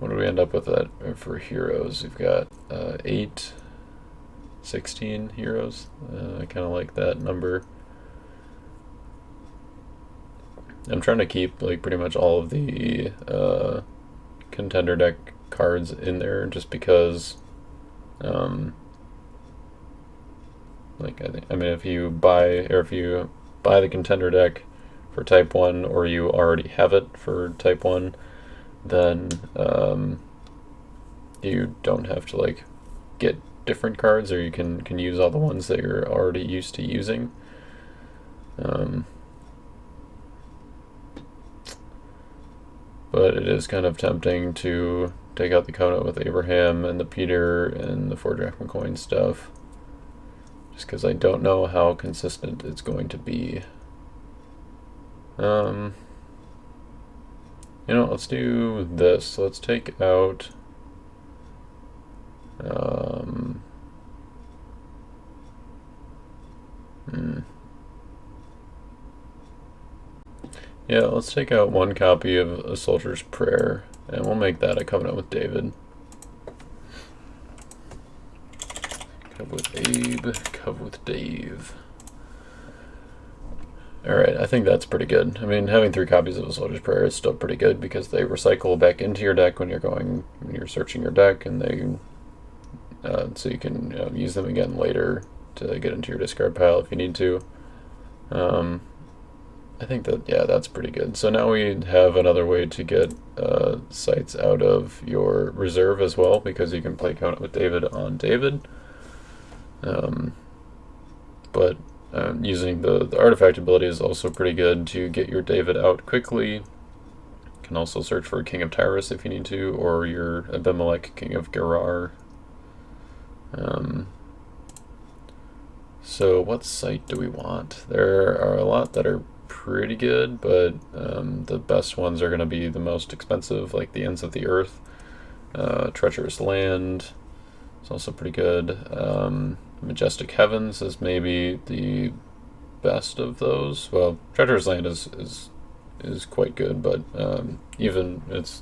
do we end up with that for heroes? We've got 8, 16 heroes. I kind of like that number. I'm trying to keep like pretty much all of the contender deck cards in there, just because like I mean if you buy the contender deck for type 1, or you already have it for type 1, then you don't have to like get different cards, or you can use all the ones that you're already used to using. But it is kind of tempting to take out the Covenant with Abraham and the Peter and the 4 drachma coin stuff, just because I don't know how consistent it's going to be. Let's do this. Let's take out yeah, let's take out 1 copy of A Soldier's Prayer, and we'll make that a Covenant with David. Cove with Abe, Cove with Dave. Alright, I think that's pretty good. I mean, having 3 copies of A Soldier's Prayer is still pretty good, because they recycle back into your deck when you're searching your deck, and they so you can use them again later to get into your discard pile if you need to. I think that, yeah, that's pretty good. So now we have another way to get sites out of your reserve as well, because you can play Covenant with David on David. But using the artifact ability is also pretty good to get your David out quickly. You can also search for King of Tyrus if you need to, or your Abimelech, King of Gerar. So what site do we want? There are a lot that are pretty good, but the best ones are going to be the most expensive, like the Ends of the Earth. Treacherous Land is also pretty good. Majestic Heavens is maybe the best of those. Well, Treacherous Land is quite good, but even it's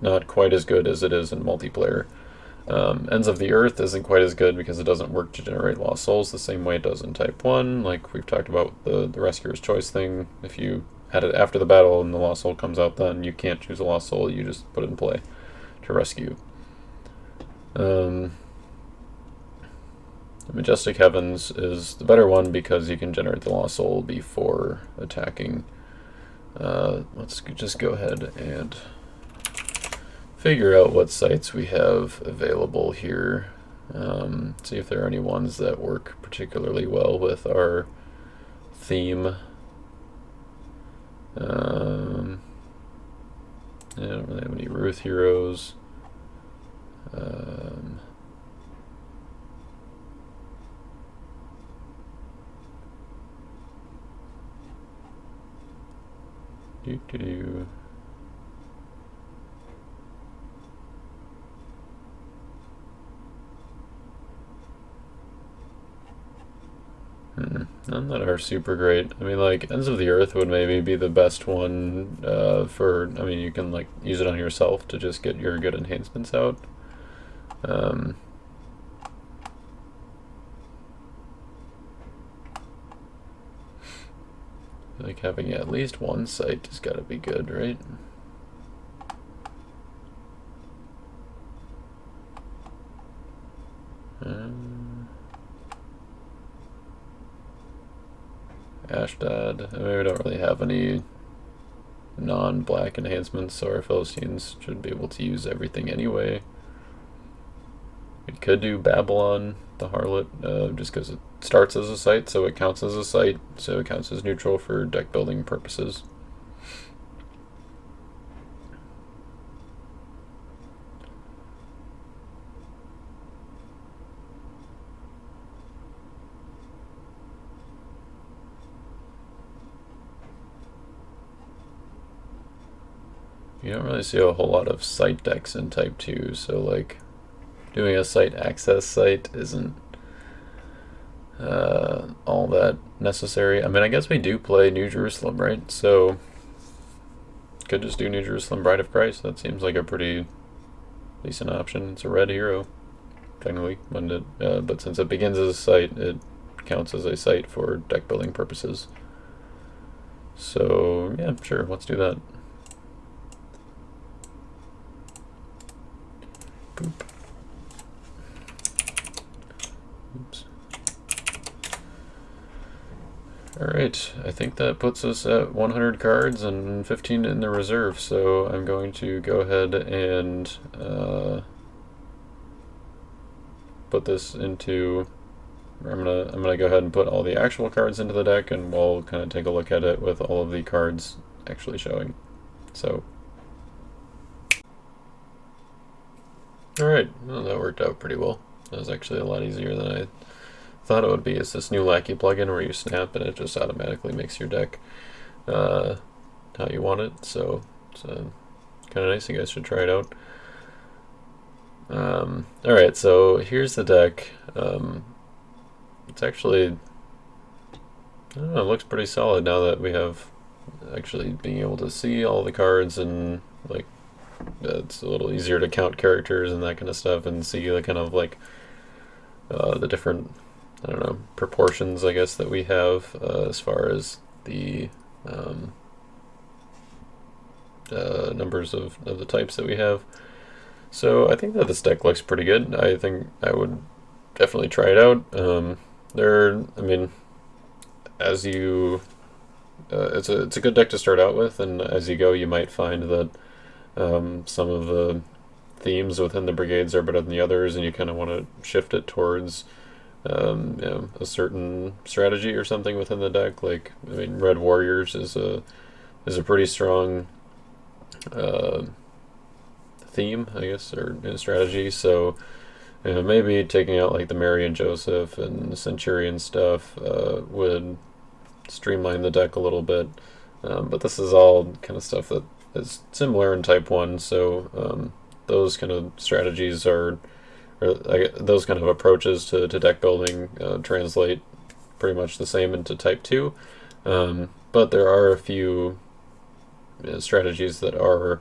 not quite as good as it is in multiplayer. Ends of the Earth isn't quite as good because it doesn't work to generate lost souls the same way it does in Type 1. Like we've talked about the Rescuer's Choice thing. If you had it after the battle and the lost soul comes out, then you can't choose a lost soul, you just put it in play to rescue. Majestic Heavens is the better one because you can generate the lost soul before attacking. Let's just go ahead and figure out what sites we have available here. See if there are any ones that work particularly well with our theme. I don't really have any Ruth heroes. Do. None that are super great. I mean, like, Ends of the Earth would maybe be the best one I mean, you can, like, use it on yourself to just get your good enhancements out. Like, having at least one site has got to be good, right? Ashdod. I mean, we don't really have any non-black enhancements, so our Philistines should be able to use everything anyway. We could do Babylon, the Harlot, just because it starts as a site, so it counts as a site, so it counts as neutral for deck building purposes. You don't really see a whole lot of site decks in Type 2, so like doing a site access site isn't all that necessary. I mean, I guess we do play New Jerusalem, right? So could just do New Jerusalem Bride of Christ. That seems like a pretty decent option. It's a red hero, technically, but since it begins as a site, it counts as a site for deck building purposes. So yeah, sure, let's do that. Boop. Oops. Alright, I think that puts us at 100 cards and 15 in the reserve, so I'm going to go ahead and put this into... I'm gonna go ahead and put all the actual cards into the deck, and we'll kind of take a look at it with all of the cards actually showing. So, alright, well, that worked out pretty well. That was actually a lot easier than I thought it would be. It's this new Lackey plugin where you snap and it just automatically makes your deck how you want it, so it's kind of nice. You guys should try it out. Alright, so here's the deck. It's actually, I don't know, it looks pretty solid now that we have actually being able to see all the cards, and like it's a little easier to count characters and that kind of stuff, and see the kind of like the different, I don't know, proportions, I guess, that we have as far as the numbers of the types that we have. So I think that this deck looks pretty good. I think I would definitely try it out. I mean, as you, it's a good deck to start out with, and as you go, you might find that some of the themes within the brigades are better than the others, and you kind of want to shift it towards a certain strategy or something within the deck. Like, I mean, Red Warriors is a pretty strong theme, I guess, or strategy. So maybe taking out like the Mary and Joseph and the Centurion stuff would streamline the deck a little bit. But this is all kind of stuff that is similar in Type 1, so those kind of strategies those kind of approaches to deck building translate pretty much the same into Type 2. But there are a few strategies that are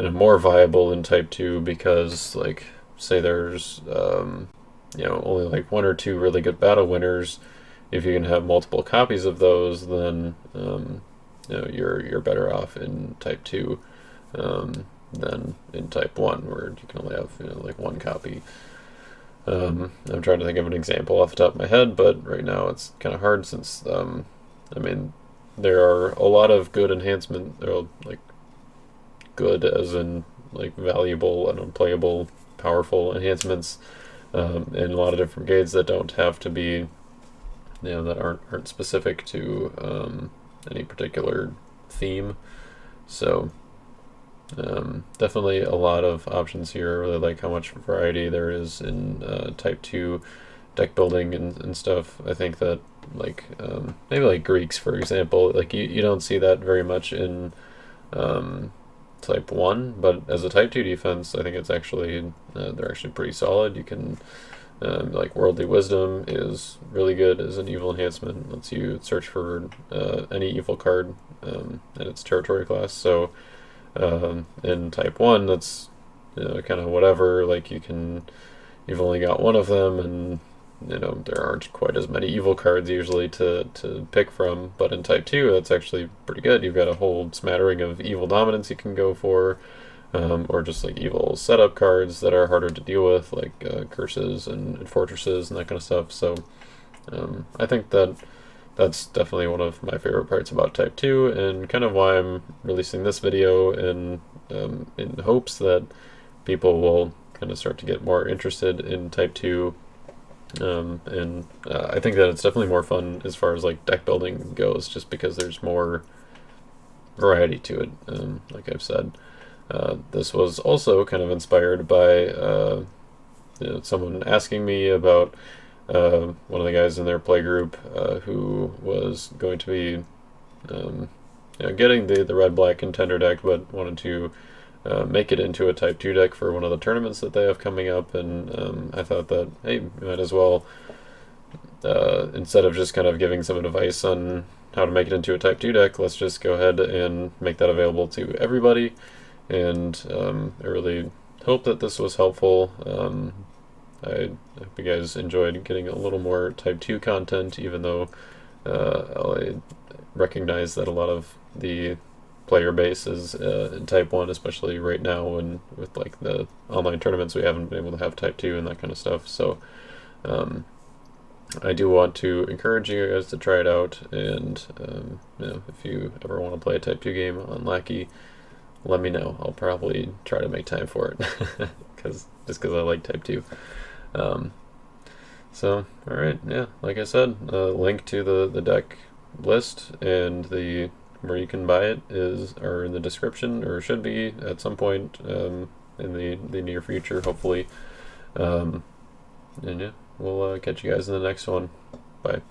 more viable in Type 2 because, like, say there's only like one or two really good battle winners. If you can have multiple copies of those, then you're better off in Type 2 than in Type 1, where you can only have like one copy. I'm trying to think of an example off the top of my head, but right now it's kind of hard since I mean, there are a lot of good enhancement. They're like good as in like valuable and unplayable, powerful enhancements in a lot of different brigades that don't have to be, that aren't specific to any particular theme. So definitely a lot of options here. I really like how much variety there is in Type 2 deck building and stuff. I think that maybe like Greeks, for example. Like you don't see that very much in type 1, but as a type 2 defense, I think it's actually they're actually pretty solid. You can like Worldly Wisdom is really good as an evil enhancement. Lets you search for any evil card in its territory class. So in type 1, that's kind of whatever. Like you've only got one of them, and there aren't quite as many evil cards usually to pick from. But in type 2, that's actually pretty good. You've got a whole smattering of evil dominance you can go for. Or just like evil setup cards that are harder to deal with, like curses and fortresses and that kind of stuff. So I think that's definitely one of my favorite parts about Type 2, and kind of why I'm releasing this video in hopes that people will kind of start to get more interested in Type 2. And I think that it's definitely more fun as far as like deck building goes, just because there's more variety to it, like I've said. This was also kind of inspired by someone asking me about one of the guys in their playgroup who was going to be getting the red-black Contender deck, but wanted to make it into a Type 2 deck for one of the tournaments that they have coming up, and I thought that, hey, you might as well, instead of just kind of giving some advice on how to make it into a Type 2 deck, let's just go ahead and make that available to everybody. And I really hope that this was helpful. I hope you guys enjoyed getting a little more Type 2 content, even though I recognize that a lot of the player base is in Type 1, especially right now, and with like the online tournaments we haven't been able to have Type 2 and that kind of stuff. So I do want to encourage you guys to try it out, and if you ever want to play a Type 2 game on Lackey, let me know. I'll probably try to make time for it, just because I like Type 2. So, alright, yeah, like I said, link to the deck list and where you can buy it are in the description, or should be at some point in the near future, hopefully. And yeah, we'll catch you guys in the next one. Bye.